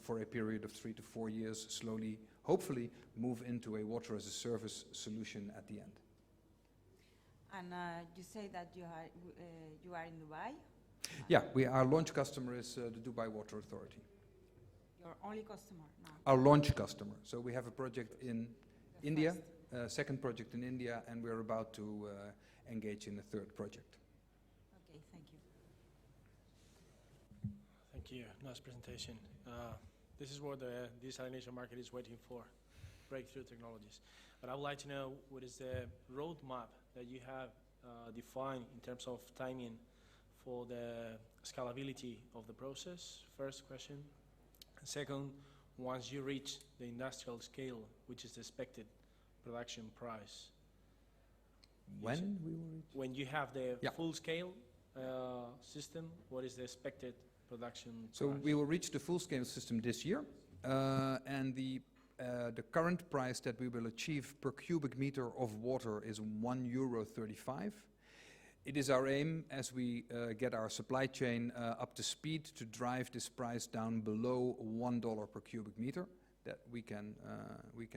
for a period of 3 to 4 years, slowly, hopefully, move into a water as a service solution at the end. And you say that you are in Dubai? Yeah, our launch customer is the Dubai Water Authority. Your only customer now? Our launch customer. So we have a project in India, second project in India, and we're about to engage in a third project. Okay, thank you. Thank you. Nice presentation. This is what the desalination market is waiting for, breakthrough technologies. But I would like to know what is the roadmap that you have defined in terms of timing for the scalability of the process, first question. Second, once you reach the industrial scale, which is the expected production price? When we will reach? When you have the full scale system, what is the expected production So price? we will reach the full scale system this year, and the current price that we will achieve per cubic meter of water is €1.35. It is our aim, as we get our supply chain up to speed, to drive this price down below $1 per cubic meter. That we can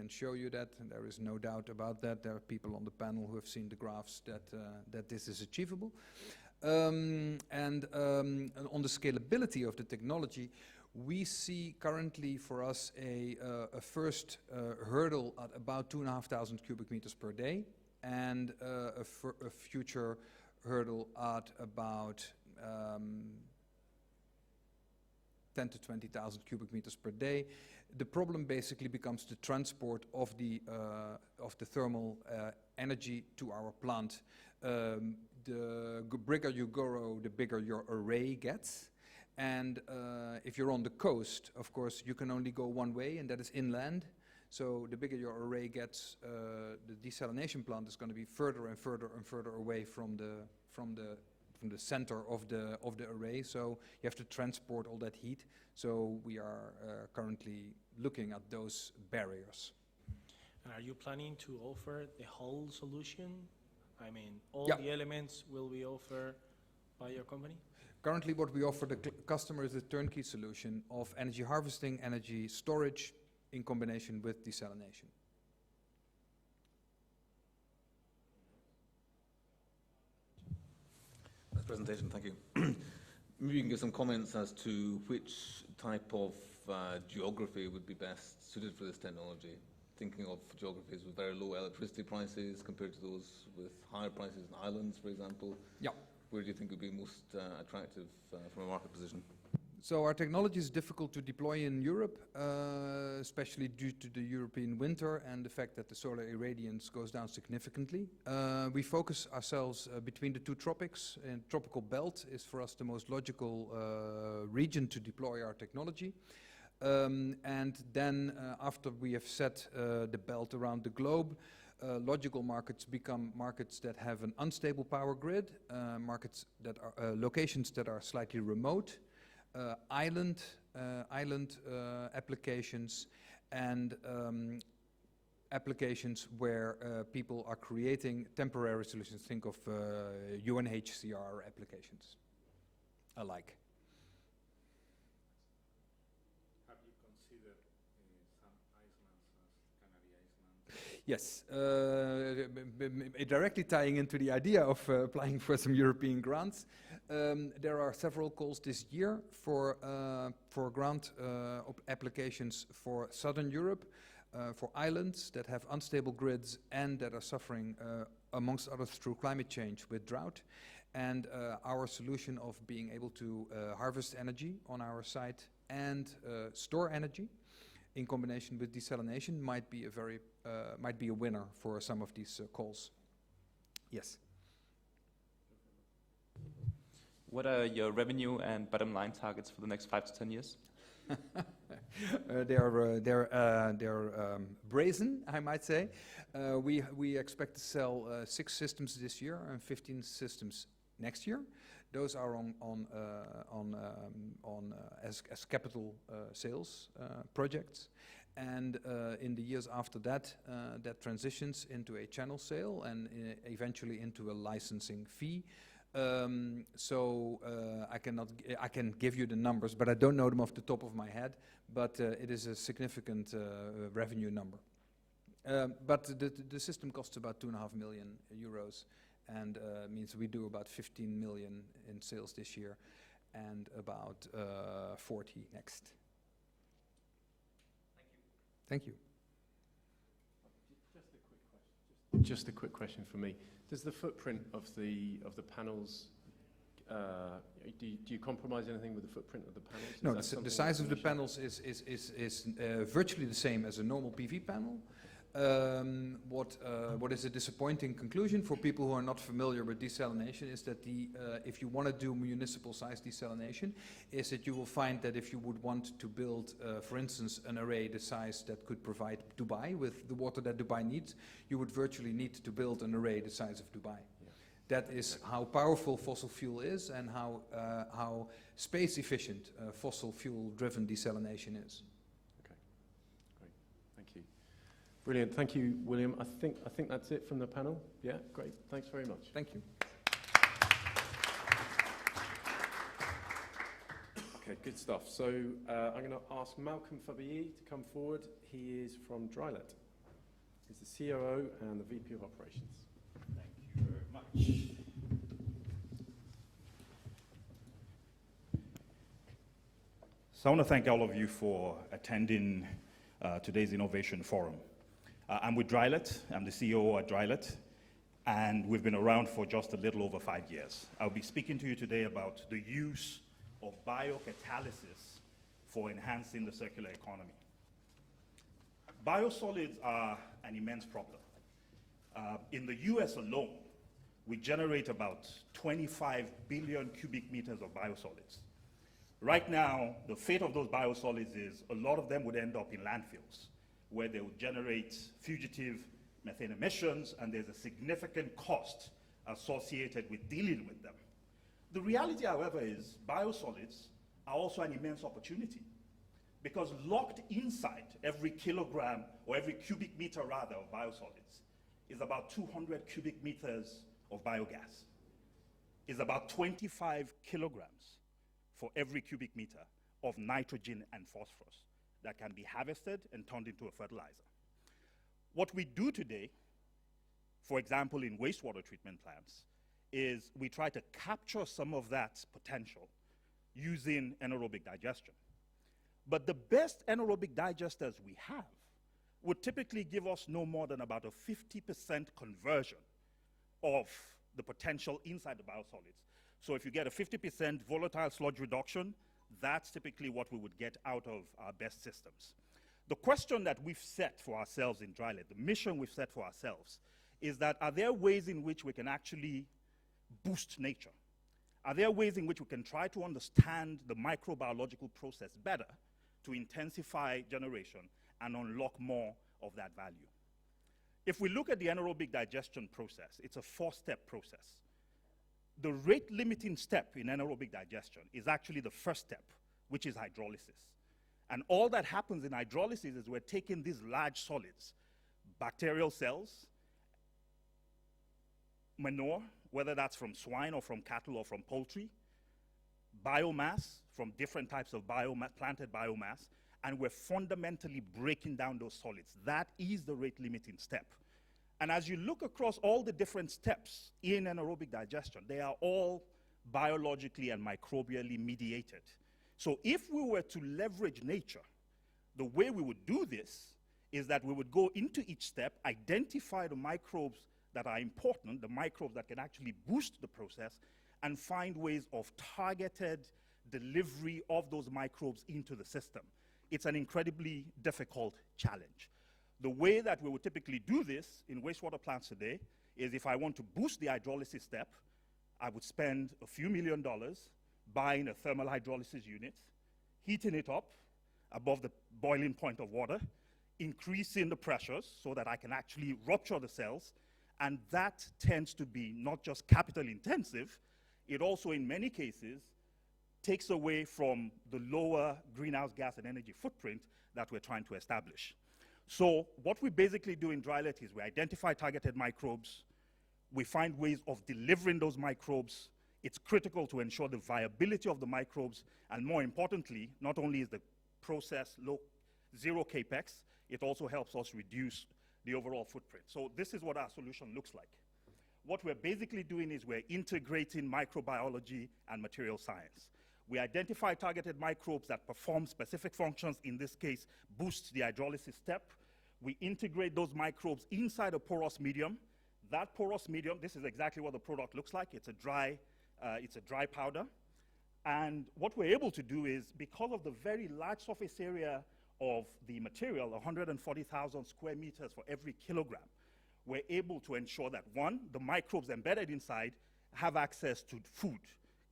show you that, and there is no doubt about that. There are people on the panel who have seen the graphs that this is achievable. And on the scalability of the technology, we see currently for us a first hurdle at about 2,500 cubic meters per day, and a future hurdle at about 10 to 20,000 cubic meters per day. The problem basically becomes the transport of the thermal energy to our plant. The bigger you grow, the bigger your array gets. And if you're on the coast, of course, you can only go one way, and that is inland. So the bigger your array gets, the desalination plant is going to be further and further and further away from the center of the array. So you have to transport all that heat. So we are currently looking at those barriers. And are you planning to offer the whole solution? I mean, all Yeah. the elements will be offered by your company? Currently, what we offer the customer is a turnkey solution of energy harvesting, energy storage, in combination with desalination. Nice presentation, thank you. Maybe you can give some comments as to which type of geography would be best suited for this technology. Thinking of geographies with very low electricity prices compared to those with higher prices in islands, for example. Yeah. Where do you think would be most attractive from a market position? So our technology is difficult to deploy in Europe, especially due to the European winter and the fact that the solar irradiance goes down significantly. We focus ourselves between the two tropics, and tropical belt is for us the most logical region to deploy our technology. And then after we have set the belt around the globe, logical markets become markets that have an unstable power grid, markets that are locations that are slightly remote, island applications, and applications where people are creating temporary solutions. Think of UNHCR applications alike. Have you considered some islands as Canary Islands? Yes, directly tying into the idea of applying for some European grants. There are several calls this year for grant applications for Southern Europe, for islands that have unstable grids and that are suffering, amongst others, through climate change with drought. And our solution of being able to harvest energy on our site and store energy in combination with desalination might be a winner for some of these calls. Yes. What are your revenue and bottom line targets for the next 5 to 10 years? They're brazen, I might say. We expect to sell 6 systems this year and 15 systems next year. Those are as capital sales projects. And in the years after that, that transitions into a channel sale and eventually into a licensing fee. I can give you the numbers, but I don't know them off the top of my head. But it is a significant revenue number. But the system costs about 2.5 million euros, and means we do about 15 million in sales this year, and about 40 next. Thank you. Just a quick question for me. Does the footprint of the panels, do you compromise anything with the footprint of the panels? No, the size of the panels is virtually the same as a normal PV panel. What is a disappointing conclusion for people who are not familiar with desalination is that if you want to do municipal size desalination, is that you will find that if you would want to build, for instance, an array the size that could provide Dubai with the water that Dubai needs, you would virtually need to build an array the size of Dubai. Yeah. That is how powerful fossil fuel is and how space efficient fossil fuel driven desalination is. Brilliant. Thank you, William. I think that's it from the panel. Yeah, great. Thanks very much. Thank you. Okay, good stuff. So I'm going to ask Malcolm Fabiyi to come forward. He is from Drylet. He's the COO and the VP of Operations. Thank you very much. So I want to thank all of you for attending today's Innovation Forum. I'm with Drylet. I'm the CEO at Drylet, and we've been around for just a little over 5 years. I'll be speaking to you today about the use of biocatalysis for enhancing the circular economy. Biosolids are an immense problem. In the US alone, we generate about 25 billion cubic meters of biosolids. Right now, the fate of those biosolids is a lot of them would end up in landfills, where they would generate fugitive methane emissions, and there's a significant cost associated with dealing with them. The reality, however, is biosolids are also an immense opportunity, because locked inside every kilogram, or every cubic meter rather, of biosolids is about 200 cubic meters of biogas, is about 25 kilograms for every cubic meter of nitrogen and phosphorus that can be harvested and turned into a fertilizer. What we do today, for example, in wastewater treatment plants, is we try to capture some of that potential using anaerobic digestion. But the best anaerobic digesters we have would typically give us no more than about a 50% conversion of the potential inside the biosolids. So if you get a 50% volatile sludge reduction, that's typically what we would get out of our best systems. The question that we've set for ourselves in Drylet, the mission we've set for ourselves, is that are there ways in which we can actually boost nature? Are there ways in which we can try to understand the microbiological process better to intensify generation and unlock more of that value? If we look at the anaerobic digestion process, it's a 4-step process. The rate-limiting step in anaerobic digestion is actually the first step, which is hydrolysis. And all that happens in hydrolysis is we're taking these large solids, bacterial cells, manure, whether that's from swine or from cattle or from poultry, biomass from different types of planted biomass, and we're fundamentally breaking down those solids. That is the rate-limiting step. And as you look across all the different steps in anaerobic digestion, they are all biologically and microbially mediated. So if we were to leverage nature, the way we would do this is that we would go into each step, identify the microbes that are important, the microbes that can actually boost the process, and find ways of targeted delivery of those microbes into the system. It's an incredibly difficult challenge. The way that we would typically do this in wastewater plants today is if I want to boost the hydrolysis step, I would spend a few $1 million buying a thermal hydrolysis unit, heating it up above the boiling point of water, increasing the pressures so that I can actually rupture the cells, and that tends to be not just capital intensive, it also in many cases takes away from the lower greenhouse gas and energy footprint that we're trying to establish. So what we basically do in Drylet is we identify targeted microbes, we find ways of delivering those microbes. It's critical to ensure the viability of the microbes, and more importantly, not only is the process zero capex, it also helps us reduce the overall footprint. So this is what our solution looks like. What we're basically doing is we're integrating microbiology and material science. We identify targeted microbes that perform specific functions, in this case, boost the hydrolysis step. We integrate those microbes inside a porous medium. That porous medium, this is exactly what the product looks like. It's a dry powder. And what we're able to do is, because of the very large surface area of the material, 140,000 square meters for every kilogram, we're able to ensure that, one, the microbes embedded inside have access to food,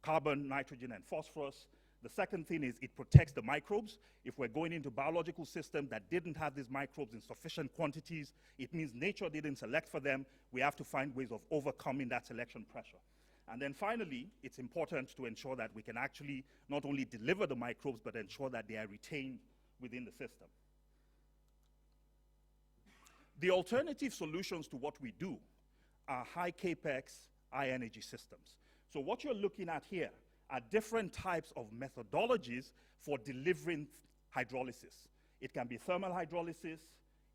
carbon, nitrogen, and phosphorus. The second thing is it protects the microbes. If we're going into biological systems that didn't have these microbes in sufficient quantities, it means nature didn't select for them. We have to find ways of overcoming that selection pressure. And then finally, it's important to ensure that we can actually not only deliver the microbes, but ensure that they are retained within the system. The alternative solutions to what we do are high capex, high energy systems. So what you're looking at here are different types of methodologies for delivering hydrolysis. It can be thermal hydrolysis,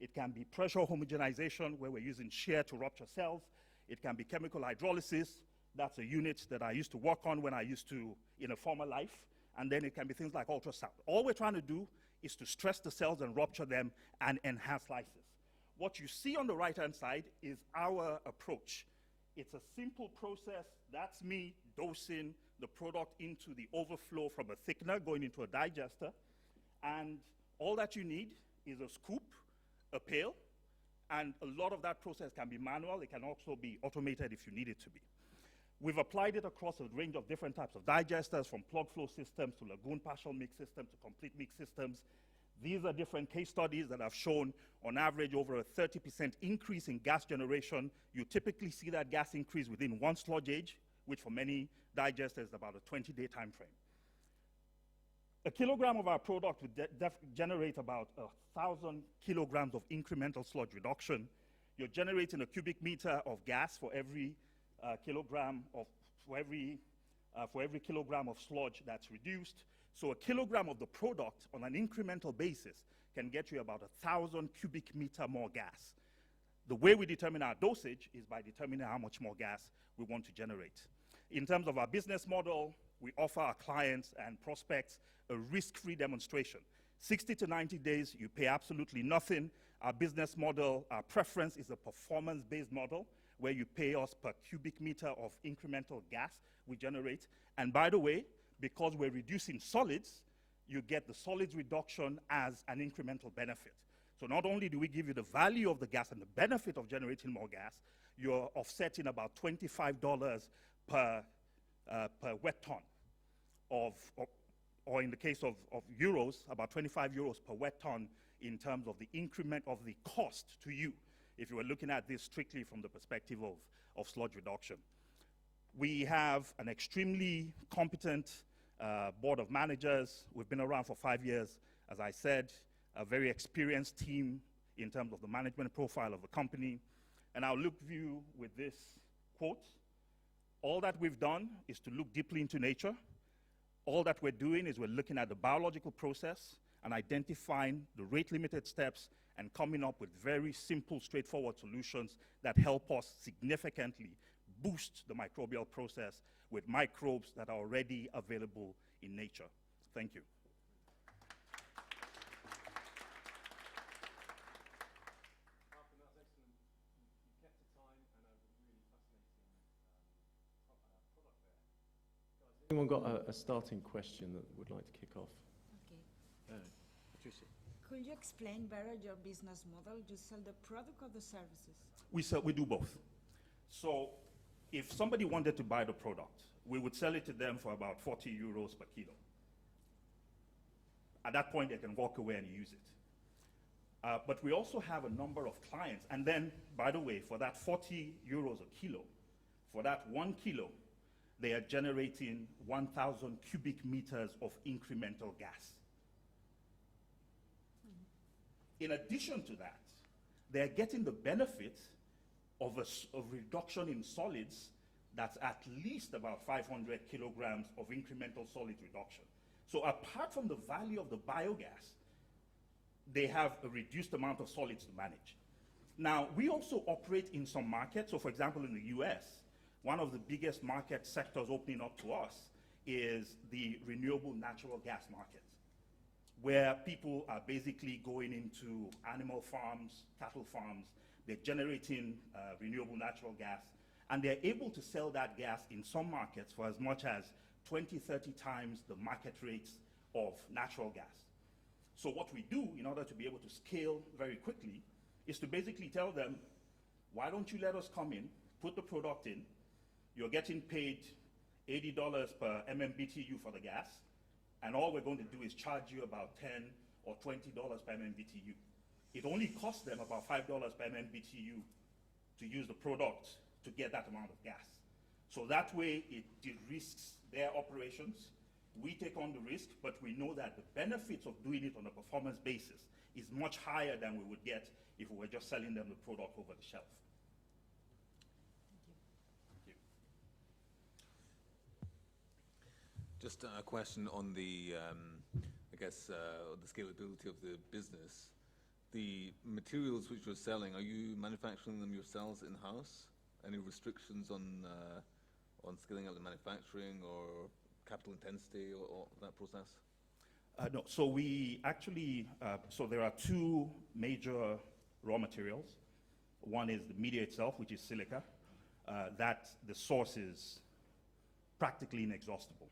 it can be pressure homogenization, where we're using shear to rupture cells, it can be chemical hydrolysis. That's a unit that I used to work on when I used to, in a former life, and then it can be things like ultrasound. All we're trying to do is to stress the cells and rupture them and enhance lysis. What you see on the right-hand side is our approach. It's a simple process. That's me dosing the product into the overflow from a thickener going into a digester. And all that you need is a scoop, a pail, and a lot of that process can be manual. It can also be automated if you need it to be. We've applied it across a range of different types of digesters, from plug flow systems to lagoon partial mix systems to complete mix systems. These are different case studies that have shown, on average, over a 30% increase in gas generation. You typically see that gas increase within one sludge age, which for many digesters is about a 20-day time frame. A kilogram of our product would generate about 1,000 kilograms of incremental sludge reduction. You're generating a cubic meter of gas for every kilogram of sludge that's reduced. So a kilogram of the product on an incremental basis can get you about 1,000 cubic meter more gas. The way we determine our dosage is by determining how much more gas we want to generate. In terms of our business model, we offer our clients and prospects a risk-free demonstration. 60 to 90 days, you pay absolutely nothing. Our business model, our preference is a performance-based model where you pay us per cubic meter of incremental gas we generate. And by the way, because we're reducing solids, you get the solids reduction as an incremental benefit. So not only do we give you the value of the gas and the benefit of generating more gas, you're offsetting about $25 per wet ton or in the case of euros, about 25 euros per wet ton in terms of the increment of the cost to you, if you were looking at this strictly from the perspective of sludge reduction. We have an extremely competent board of managers. We've been around for 5 years, as I said, a very experienced team in terms of the management profile of the company. And I'll leave you with this quote: all that we've done is to look deeply into nature. All that we're doing is we're looking at the biological process and identifying the rate-limited steps and coming up with very simple, straightforward solutions that help us significantly boost the microbial process with microbes that are already available in nature. Thank you. Anyone got a starting question that would like to kick off? Okay. Patricia. Could you explain better your business model? You sell the product or the services? We do both. So if somebody wanted to buy the product, we would sell it to them for about 40 euros per kilo. At that point, they can walk away and use it. But we also have a number of clients. And then, by the way, for that 40 euros a kilo, for that 1 kilo, they are generating 1,000 cubic meters of incremental gas. In addition to that, they're getting the benefit of a reduction in solids that's at least about 500 kilograms of incremental solid reduction. So apart from the value of the biogas, they have a reduced amount of solids to manage. Now, we also operate in some markets. So for example, in the US, one of the biggest market sectors opening up to us is the renewable natural gas market, where people are basically going into animal farms, cattle farms. They're generating renewable natural gas, and they're able to sell that gas in some markets for as much as 20, 30 times the market rates of natural gas. So what we do in order to be able to scale very quickly is to basically tell them, why don't you let us come in, put the product in, you're getting paid $80 per MMBTU for the gas, and all we're going to do is charge you about $10 or $20 per MMBTU. It only costs them about $5 per MMBTU to use the product to get that amount of gas. So that way, it de-risks their operations. We take on the risk, but we know that the benefits of doing it on a performance basis is much higher than we would get if we were just selling them the product over the shelf. Just a question on the, I guess, the scalability of the business. The materials which you're selling, are you manufacturing them yourselves in-house? Any restrictions on scaling up the manufacturing or capital intensity or that process? No, so we actually, so there are two major raw materials. One is the media itself, which is silica. That the source is practically inexhaustible.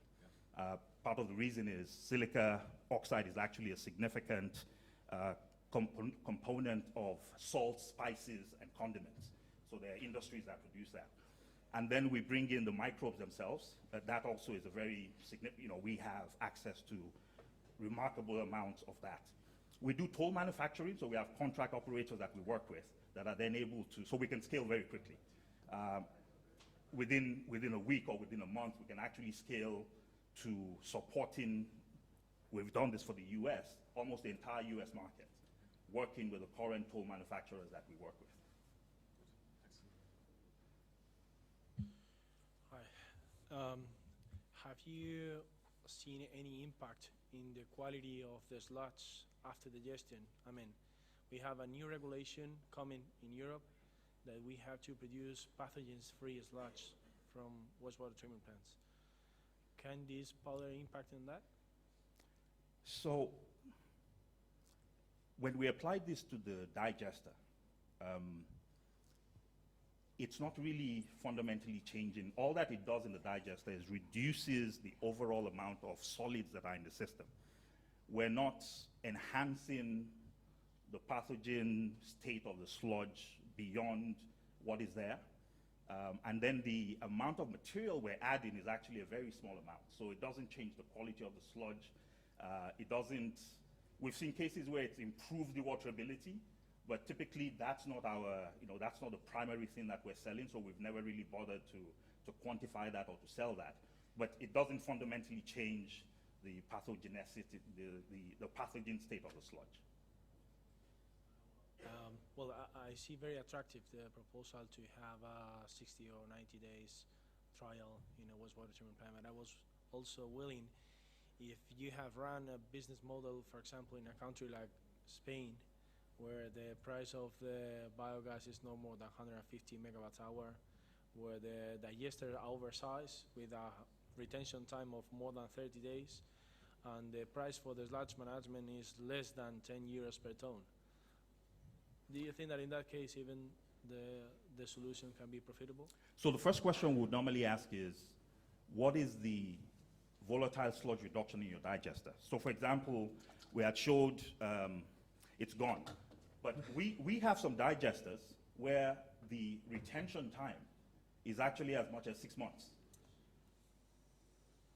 Part of the reason is silica oxide is actually a significant component of salts, spices, and condiments. So there are industries that produce that. And then we bring in the microbes themselves. That also is a very significant, we have access to remarkable amounts of that. We do toll manufacturing, so we have contract operators that we work with that are then able to, so we can scale very quickly. Within a week or within a month, we can actually scale to supporting, we've done this for the US, almost the entire US market, working with the current toll manufacturers that we work with. Hi. Have you seen any impact in the quality of the sludge after digestion? I mean, we have a new regulation coming in Europe that we have to produce pathogens-free sludge from wastewater treatment plants. Can this powder impact on that? So when we applied this to the digester, it's not really fundamentally changing. All that it does in the digester is reduces the overall amount of solids that are in the system. We're not enhancing the pathogen state of the sludge beyond what is there. And then the amount of material we're adding is actually a very small amount. So it doesn't change the quality of the sludge. We've seen cases where it's improved the waterability, but typically that's not that's not the primary thing that we're selling, so we've never really bothered to quantify that or to sell that. But it doesn't fundamentally change the pathogenicity, the pathogen state of the sludge. Well, I see very attractive the proposal to have a 60 or 90 days trial in a wastewater treatment plant. And I was also willing, if you have run a business model, for example, in a country like Spain, where the price of the biogas is no more than 150 megawatts hour, where the digester are oversized with a retention time of more than 30 days, and the price for the sludge management is less than 10 euros per ton. Do you think that in that case, even the solution can be profitable? So the first question we would normally ask is, what is the volatile sludge reduction in your digester? So for example, we had showed it's gone. But we have some digesters where the retention time is actually as much as 6 months.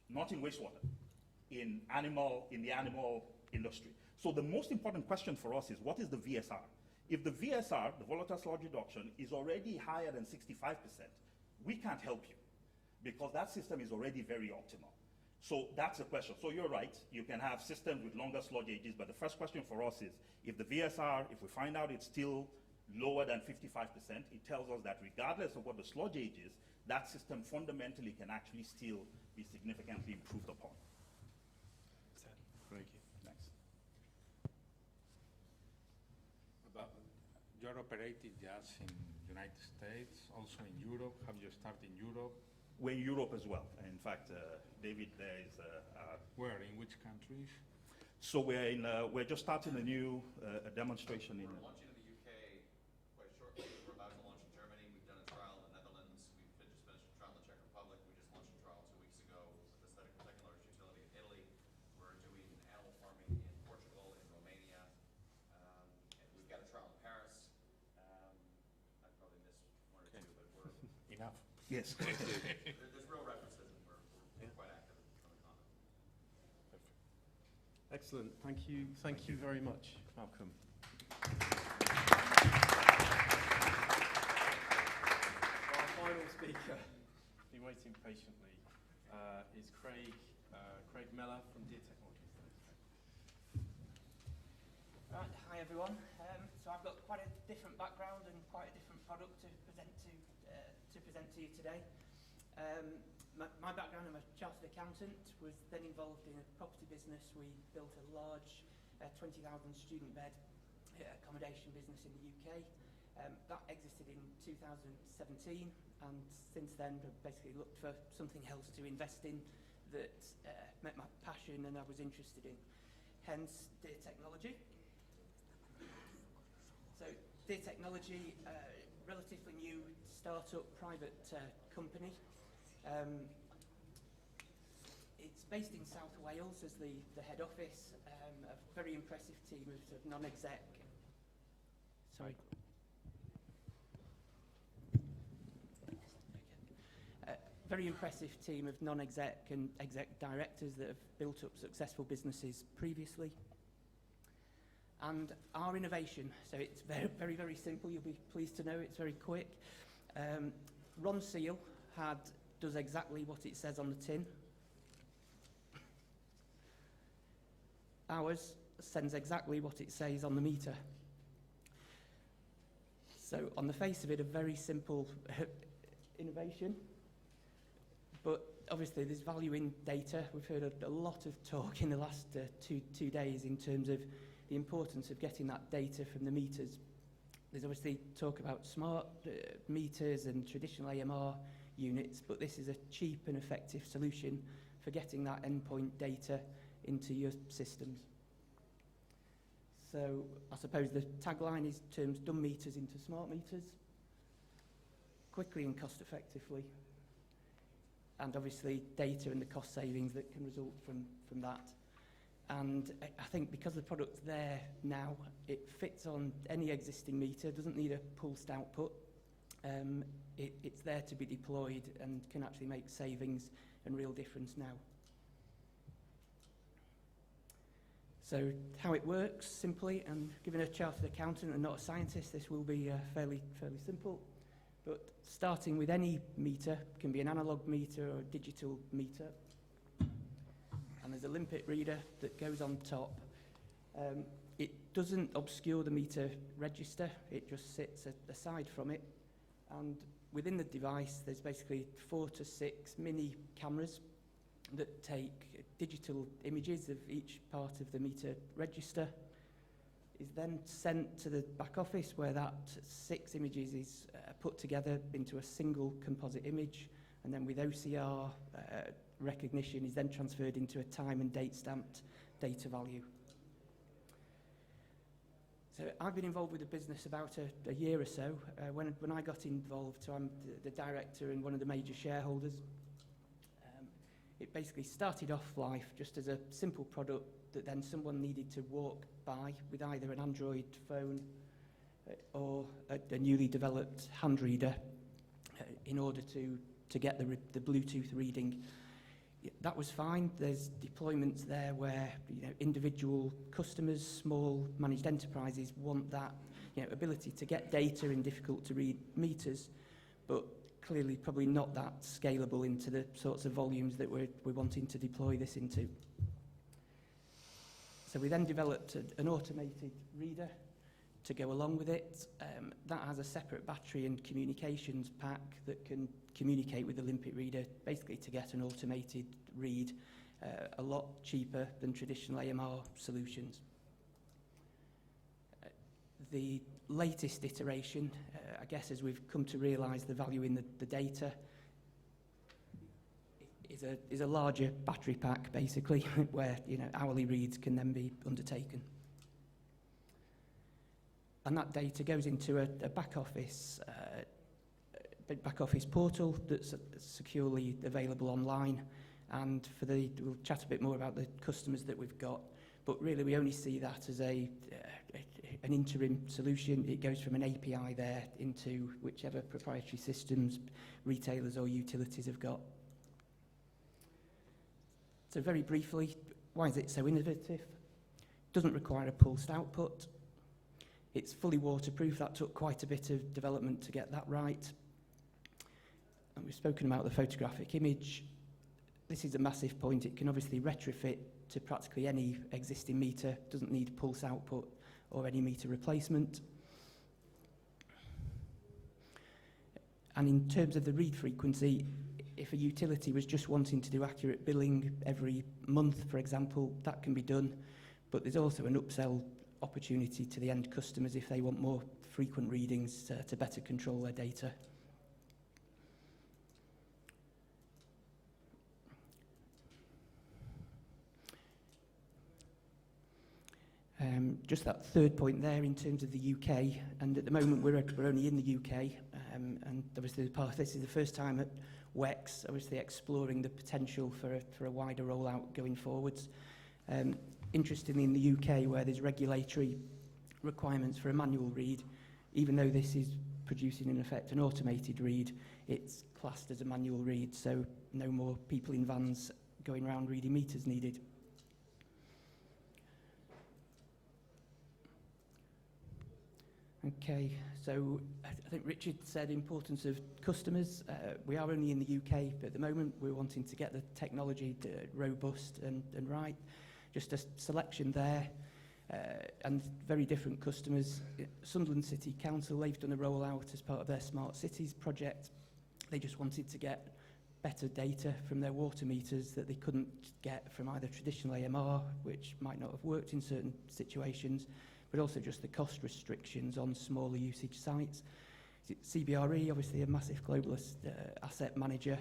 Not in wastewater, in the animal industry. So the most important question for us is, what is the VSR? If the VSR, the volatile sludge reduction, is already higher than 65%, we can't help you because that system is already very optimal. So that's the question. So you're right, you can have systems with longer sludge ages, but the first question for us is, if the VSR, if we find out it's still lower than 55%, it tells us that regardless of what the sludge age is, that system fundamentally can actually still be significantly improved upon. Thank you. Thanks. You're operating just in the United States, also in Europe. Have you started in Europe? We're in Europe as well. In fact, David there is... Where, in which countries? So we're just starting a new demonstration in... We're launching in the UK quite shortly. We're about to launch in Germany. We've done a trial in the Netherlands. We've just finished a trial in the Czech Republic. We just launched a trial 2 weeks ago with the second largest utility in Italy. We're doing animal farming in Portugal, in Romania. And we've got a trial in Paris. I probably missed one or two, but we're... Enough. Yes. There's real references, and we're quite active on the continent. Excellent. Thank you. Thank you very much, Malcolm. Our final speaker, been waiting patiently, is Craig Mellor from Deer Technologies. Right, hi everyone. So I've got quite a different background and quite a different product to present to you today. my background, I'm a chartered accountant, was then involved in a property business. We built a large 20,000 student bed accommodation business in the UK. That exited in 2017, and since then I've basically looked for something else to invest in that met my passion and I was interested in, hence Deer Technology. So Deer Technology, relatively new startup private company. It's based in South Wales as the head office, a very impressive team of non-exec. Sorry. Very impressive team of non-exec and exec directors that have built up successful businesses previously. And our innovation, so it's very, very, very simple. You'll be pleased to know it's very quick. Ron Seal does exactly what it says on the tin. Ours sends exactly what it says on the meter. So on the face of it, a very simple innovation. But obviously there's value in data. We've heard a lot of talk in the last two days in terms of the importance of getting that data from the meters. There's obviously talk about smart meters and traditional AMR units, but this is a cheap and effective solution for getting that endpoint data into your systems. So I suppose the tagline is turns dumb meters into smart meters, quickly and cost effectively. And obviously data and the cost savings that can result from that. And I think because the product's there now, it fits on any existing meter, doesn't need a pulsed output. It's there to be deployed and can actually make savings and real difference now. So how it works, simply, and given a chartered accountant and not a scientist, this will be fairly simple. But starting with any meter, can be an analog meter or a digital meter. And there's a limpet reader that goes on top. It doesn't obscure the meter register, it just sits aside from it. And within the device, there's basically 4 to 6 mini cameras that take digital images of each part of the meter register. Is then sent to the back office where that 6 images is put together into a single composite image, and then with OCR recognition is then transferred into a time and date stamped data value. So I've been involved with the business about a year or so. When I got involved, so I'm the director and one of the major shareholders. It basically started off life just as a simple product that then someone needed to walk by with either an Android phone or a newly developed hand reader in order to get the Bluetooth reading. That was fine. There's deployments there where individual customers, small managed enterprises want that ability to get data in difficult to read meters, but clearly probably not that scalable into the sorts of volumes that we're wanting to deploy this into. So we then developed an automated reader to go along with it. That has a separate battery and communications pack that can communicate with the limpet reader, basically to get an automated read, a lot cheaper than traditional AMR solutions. The latest iteration, I guess as we've come to realise the value in the data, is a larger battery pack, basically, where hourly reads can then be undertaken. And that data goes into a back office portal that's securely available online. And we'll chat a bit more about the customers that we've got, but really we only see that as an interim solution. It goes from an API there into whichever proprietary systems retailers or utilities have got. So very briefly, why is it so innovative? Doesn't require a pulsed output. It's fully waterproof. That took quite a bit of development to get that right. And we've spoken about the photographic image. This is a massive point. It can obviously retrofit to practically any existing meter. Doesn't need pulse output or any meter replacement. And in terms of the read frequency, if a utility was just wanting to do accurate billing every month, for example, that can be done. But there's also an upsell opportunity to the end customers if they want more frequent readings to better control their data. Just that third point there in terms of the UK, and at the moment we're only in the UK, and obviously this is the first time at Wex, obviously exploring the potential for a wider rollout going forwards. Interestingly, in the UK, where there's regulatory requirements for a manual read, even though this is producing in effect an automated read, it's classed as a manual read, so no more people in vans going around reading meters needed. Okay, so I think Richard said importance of customers. We are only in the UK, but at the moment we're wanting to get the technology robust and right. Just a selection there, and very different customers. Sunderland City Council, they've done a rollout as part of their Smart Cities project. They just wanted to get better data from their water meters that they couldn't get from either traditional AMR, which might not have worked in certain situations, but also just the cost restrictions on smaller usage sites. CBRE, obviously a massive globalist asset manager,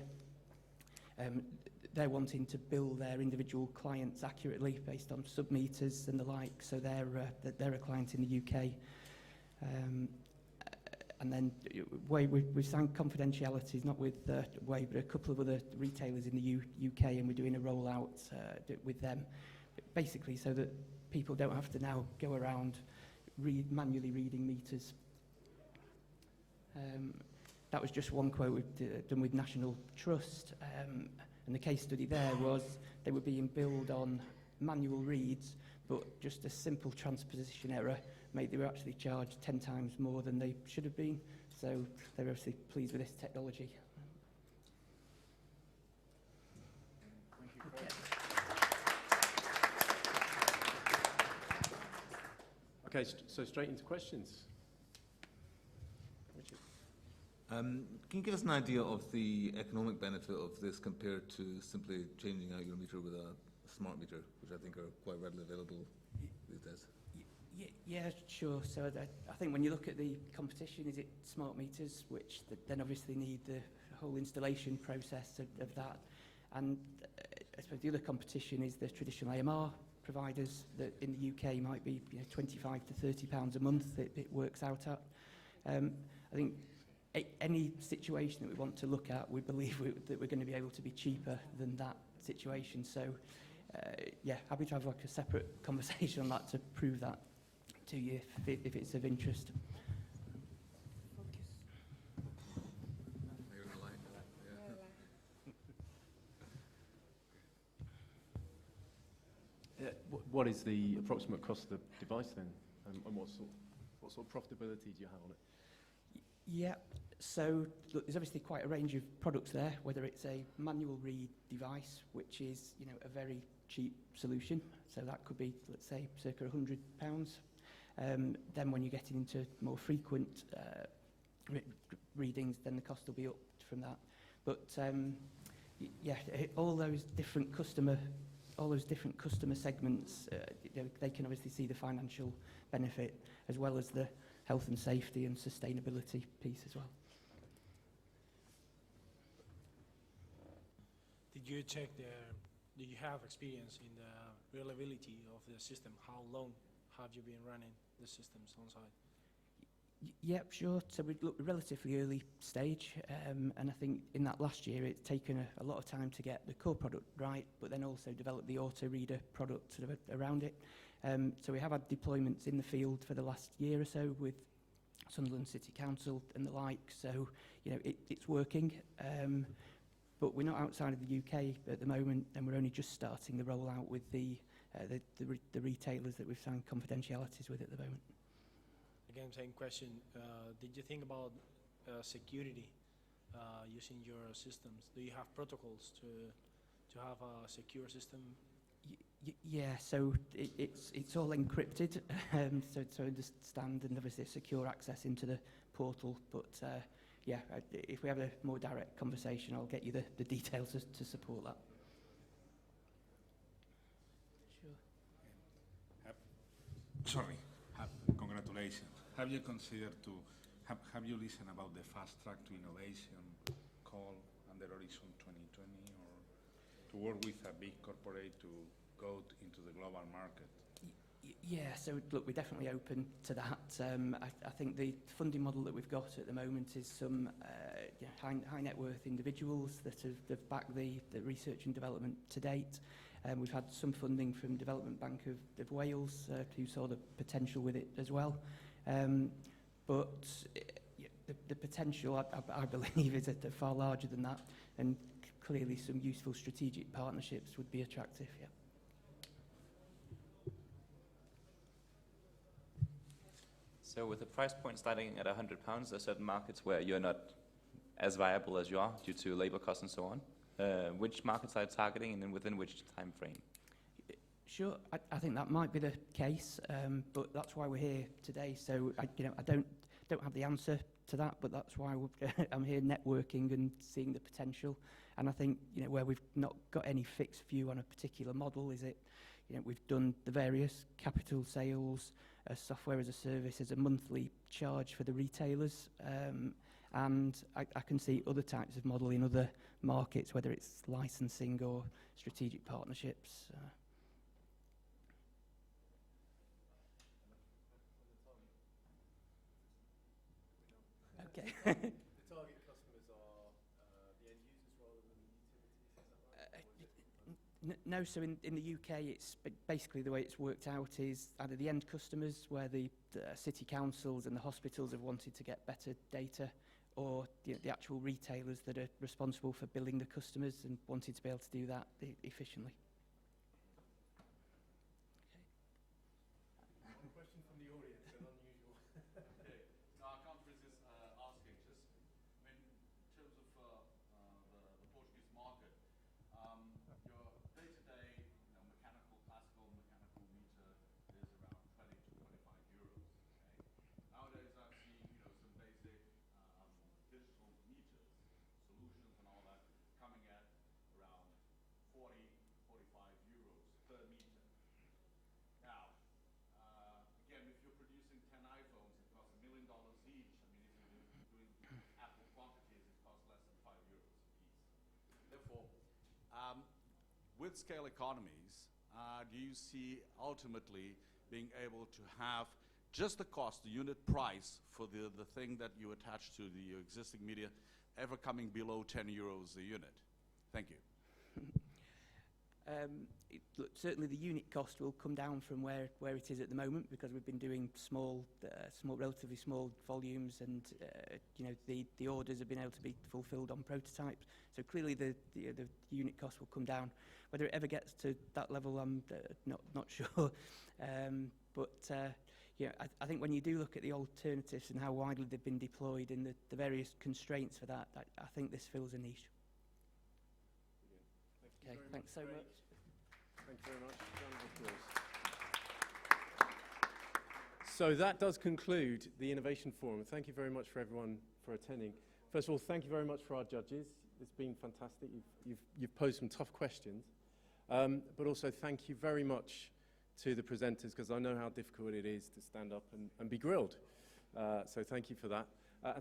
they're wanting to bill their individual clients accurately based on sub-meters and the like, so they're a client in the UK. And then we've signed confidentialities, not with Way, but a couple of other retailers in the UK, and we're doing a rollout with them, basically so that people don't have to now go around manually reading meters. That was just one quote we've done with National Trust, and the case study there was they were being billed on manual reads, but just a simple transposition error made they were actually charged 10 times more than they should have been. So they're obviously pleased with this technology. Okay, so straight into questions. Richard. Can you give us an idea of the economic benefit of this compared to simply changing out your meter with a smart meter, which I think are quite readily available these days? Yeah, sure. So I think when you look at the competition, is it smart meters, which then obviously need the whole installation process of that. And I suppose the other competition is the traditional AMR providers that in the UK might be 25 to £30 a month it works out at. I think any situation that we want to look at, we believe that we're going to be able to be cheaper than that situation. So yeah, happy to have like a separate conversation on that to prove that to you if it's of interest. What is the approximate cost of the device then, and what sort of profitability do you have on it? Yeah, so look, there's obviously quite a range of products there, whether it's a manual read device, which is a very cheap solution, so that could be, let's say, circa £100. Then when you're getting into more frequent readings, then the cost will be up from that. But yeah, all those different customer segments, they can obviously see the financial benefit as well as the health and safety and sustainability piece as well. Did you check do you have experience in the reliability of the system? How long have you been running the systems on site? Yep, sure. So we looked relatively early stage, and I think in that last year it's taken a lot of time to get the core product right, but then also develop the auto reader product sort of around it. So we have had deployments in the field for the last year or so with Sunderland City Council and the like. So it's working, but we're not outside of the UK at the moment, and we're only just starting the rollout with the retailers that we've signed confidentialities with at the moment. Again, same question. Did you think about security using your systems? Do you have protocols to have a secure system? Yeah, so it's all encrypted, so understand, and obviously secure access into the portal. But yeah, if we have a more direct conversation, I'll get you the details to support that. Sure. Congratulations. Have you considered have you listened about the fast track to innovation call under Horizon 2020, or to work with a big corporate to go into the global market? Yeah, so look, we're definitely open to that. I think the funding model that we've got at the moment is some high net worth individuals that have backed the research and development to date. We've had some funding from Development Bank of Wales, who saw the potential with it as well. But the potential, I believe, is far larger than that, and clearly some useful strategic partnerships would be attractive, yeah. So with the price point starting at £100, there are certain markets where you're not as viable as you are due to labor costs and so on. Which markets are you targeting, and then within which time frame? Sure, I think that might be the case, but that's why we're here today. So I don't have the answer to that, but that's why I'm here networking and seeing the potential. And I think where we've not got any fixed view on a particular model is it. We've done the various capital sales, software as a service, as a monthly charge for the retailers. And I can see other types of model in other markets, whether it's licensing or strategic partnerships. Okay. The target customers are the end users rather than utilities, is that right? No, so in the UK, it's basically the way it's worked out is either the end customers, where the city councils and the hospitals have wanted to get better data, or the actual retailers that are responsible for billing the customers and wanted to be able to do that efficiently. Okay. One question from the audience, an unusual. Okay. No, I can't resist asking. Just, in terms of the Portuguese market, your day-to-day, classical mechanical meter is around 20 to 25 euros. Okay. Nowadays, I've seen some basic digital meters, solutions and all that, coming at around 40, 45 euros per meter. Now, again, if you're producing 10 iPhones, it costs $1 million each. I mean, if you're doing Apple quantities, it costs less than 5 euros a piece. Therefore, with scale economies, do you see ultimately being able to have just the cost, the unit price for the thing that you attach to the existing media ever coming below 10 euros a unit? Thank you. Look, certainly the unit cost will come down from where it is at the moment, because we've been doing relatively small volumes, and the orders have been able to be fulfilled on prototypes. So clearly the unit cost will come down. Whether it ever gets to that level, I'm not sure. I think when you do look at the alternatives and how widely they've been deployed and the various constraints for that, I think this fills a niche. Thank you very thanks so much. much. Thank you very much. Round of applause. So that does conclude the Innovation Forum. Thank you very much for everyone for attending. First of all, thank you very much for our judges. It's been fantastic. You've posed some tough questions. But also thank you very much to the presenters, because I know how difficult it is to stand up and be grilled. So thank you for that.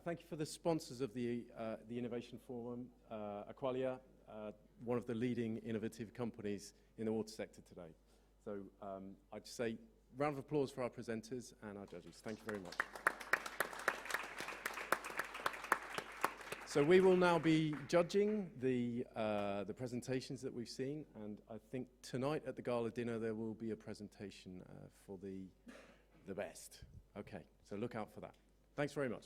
Thank you for the sponsors of the Innovation Forum, Aqualia, one of the leading innovative companies in the water sector today. So I'd say round of applause for our presenters and our judges. Thank you very much. So we will now be judging the presentations that we've seen, and I think tonight at the gala dinner there will be a presentation for the best. Okay, so look out for that. Thanks very much.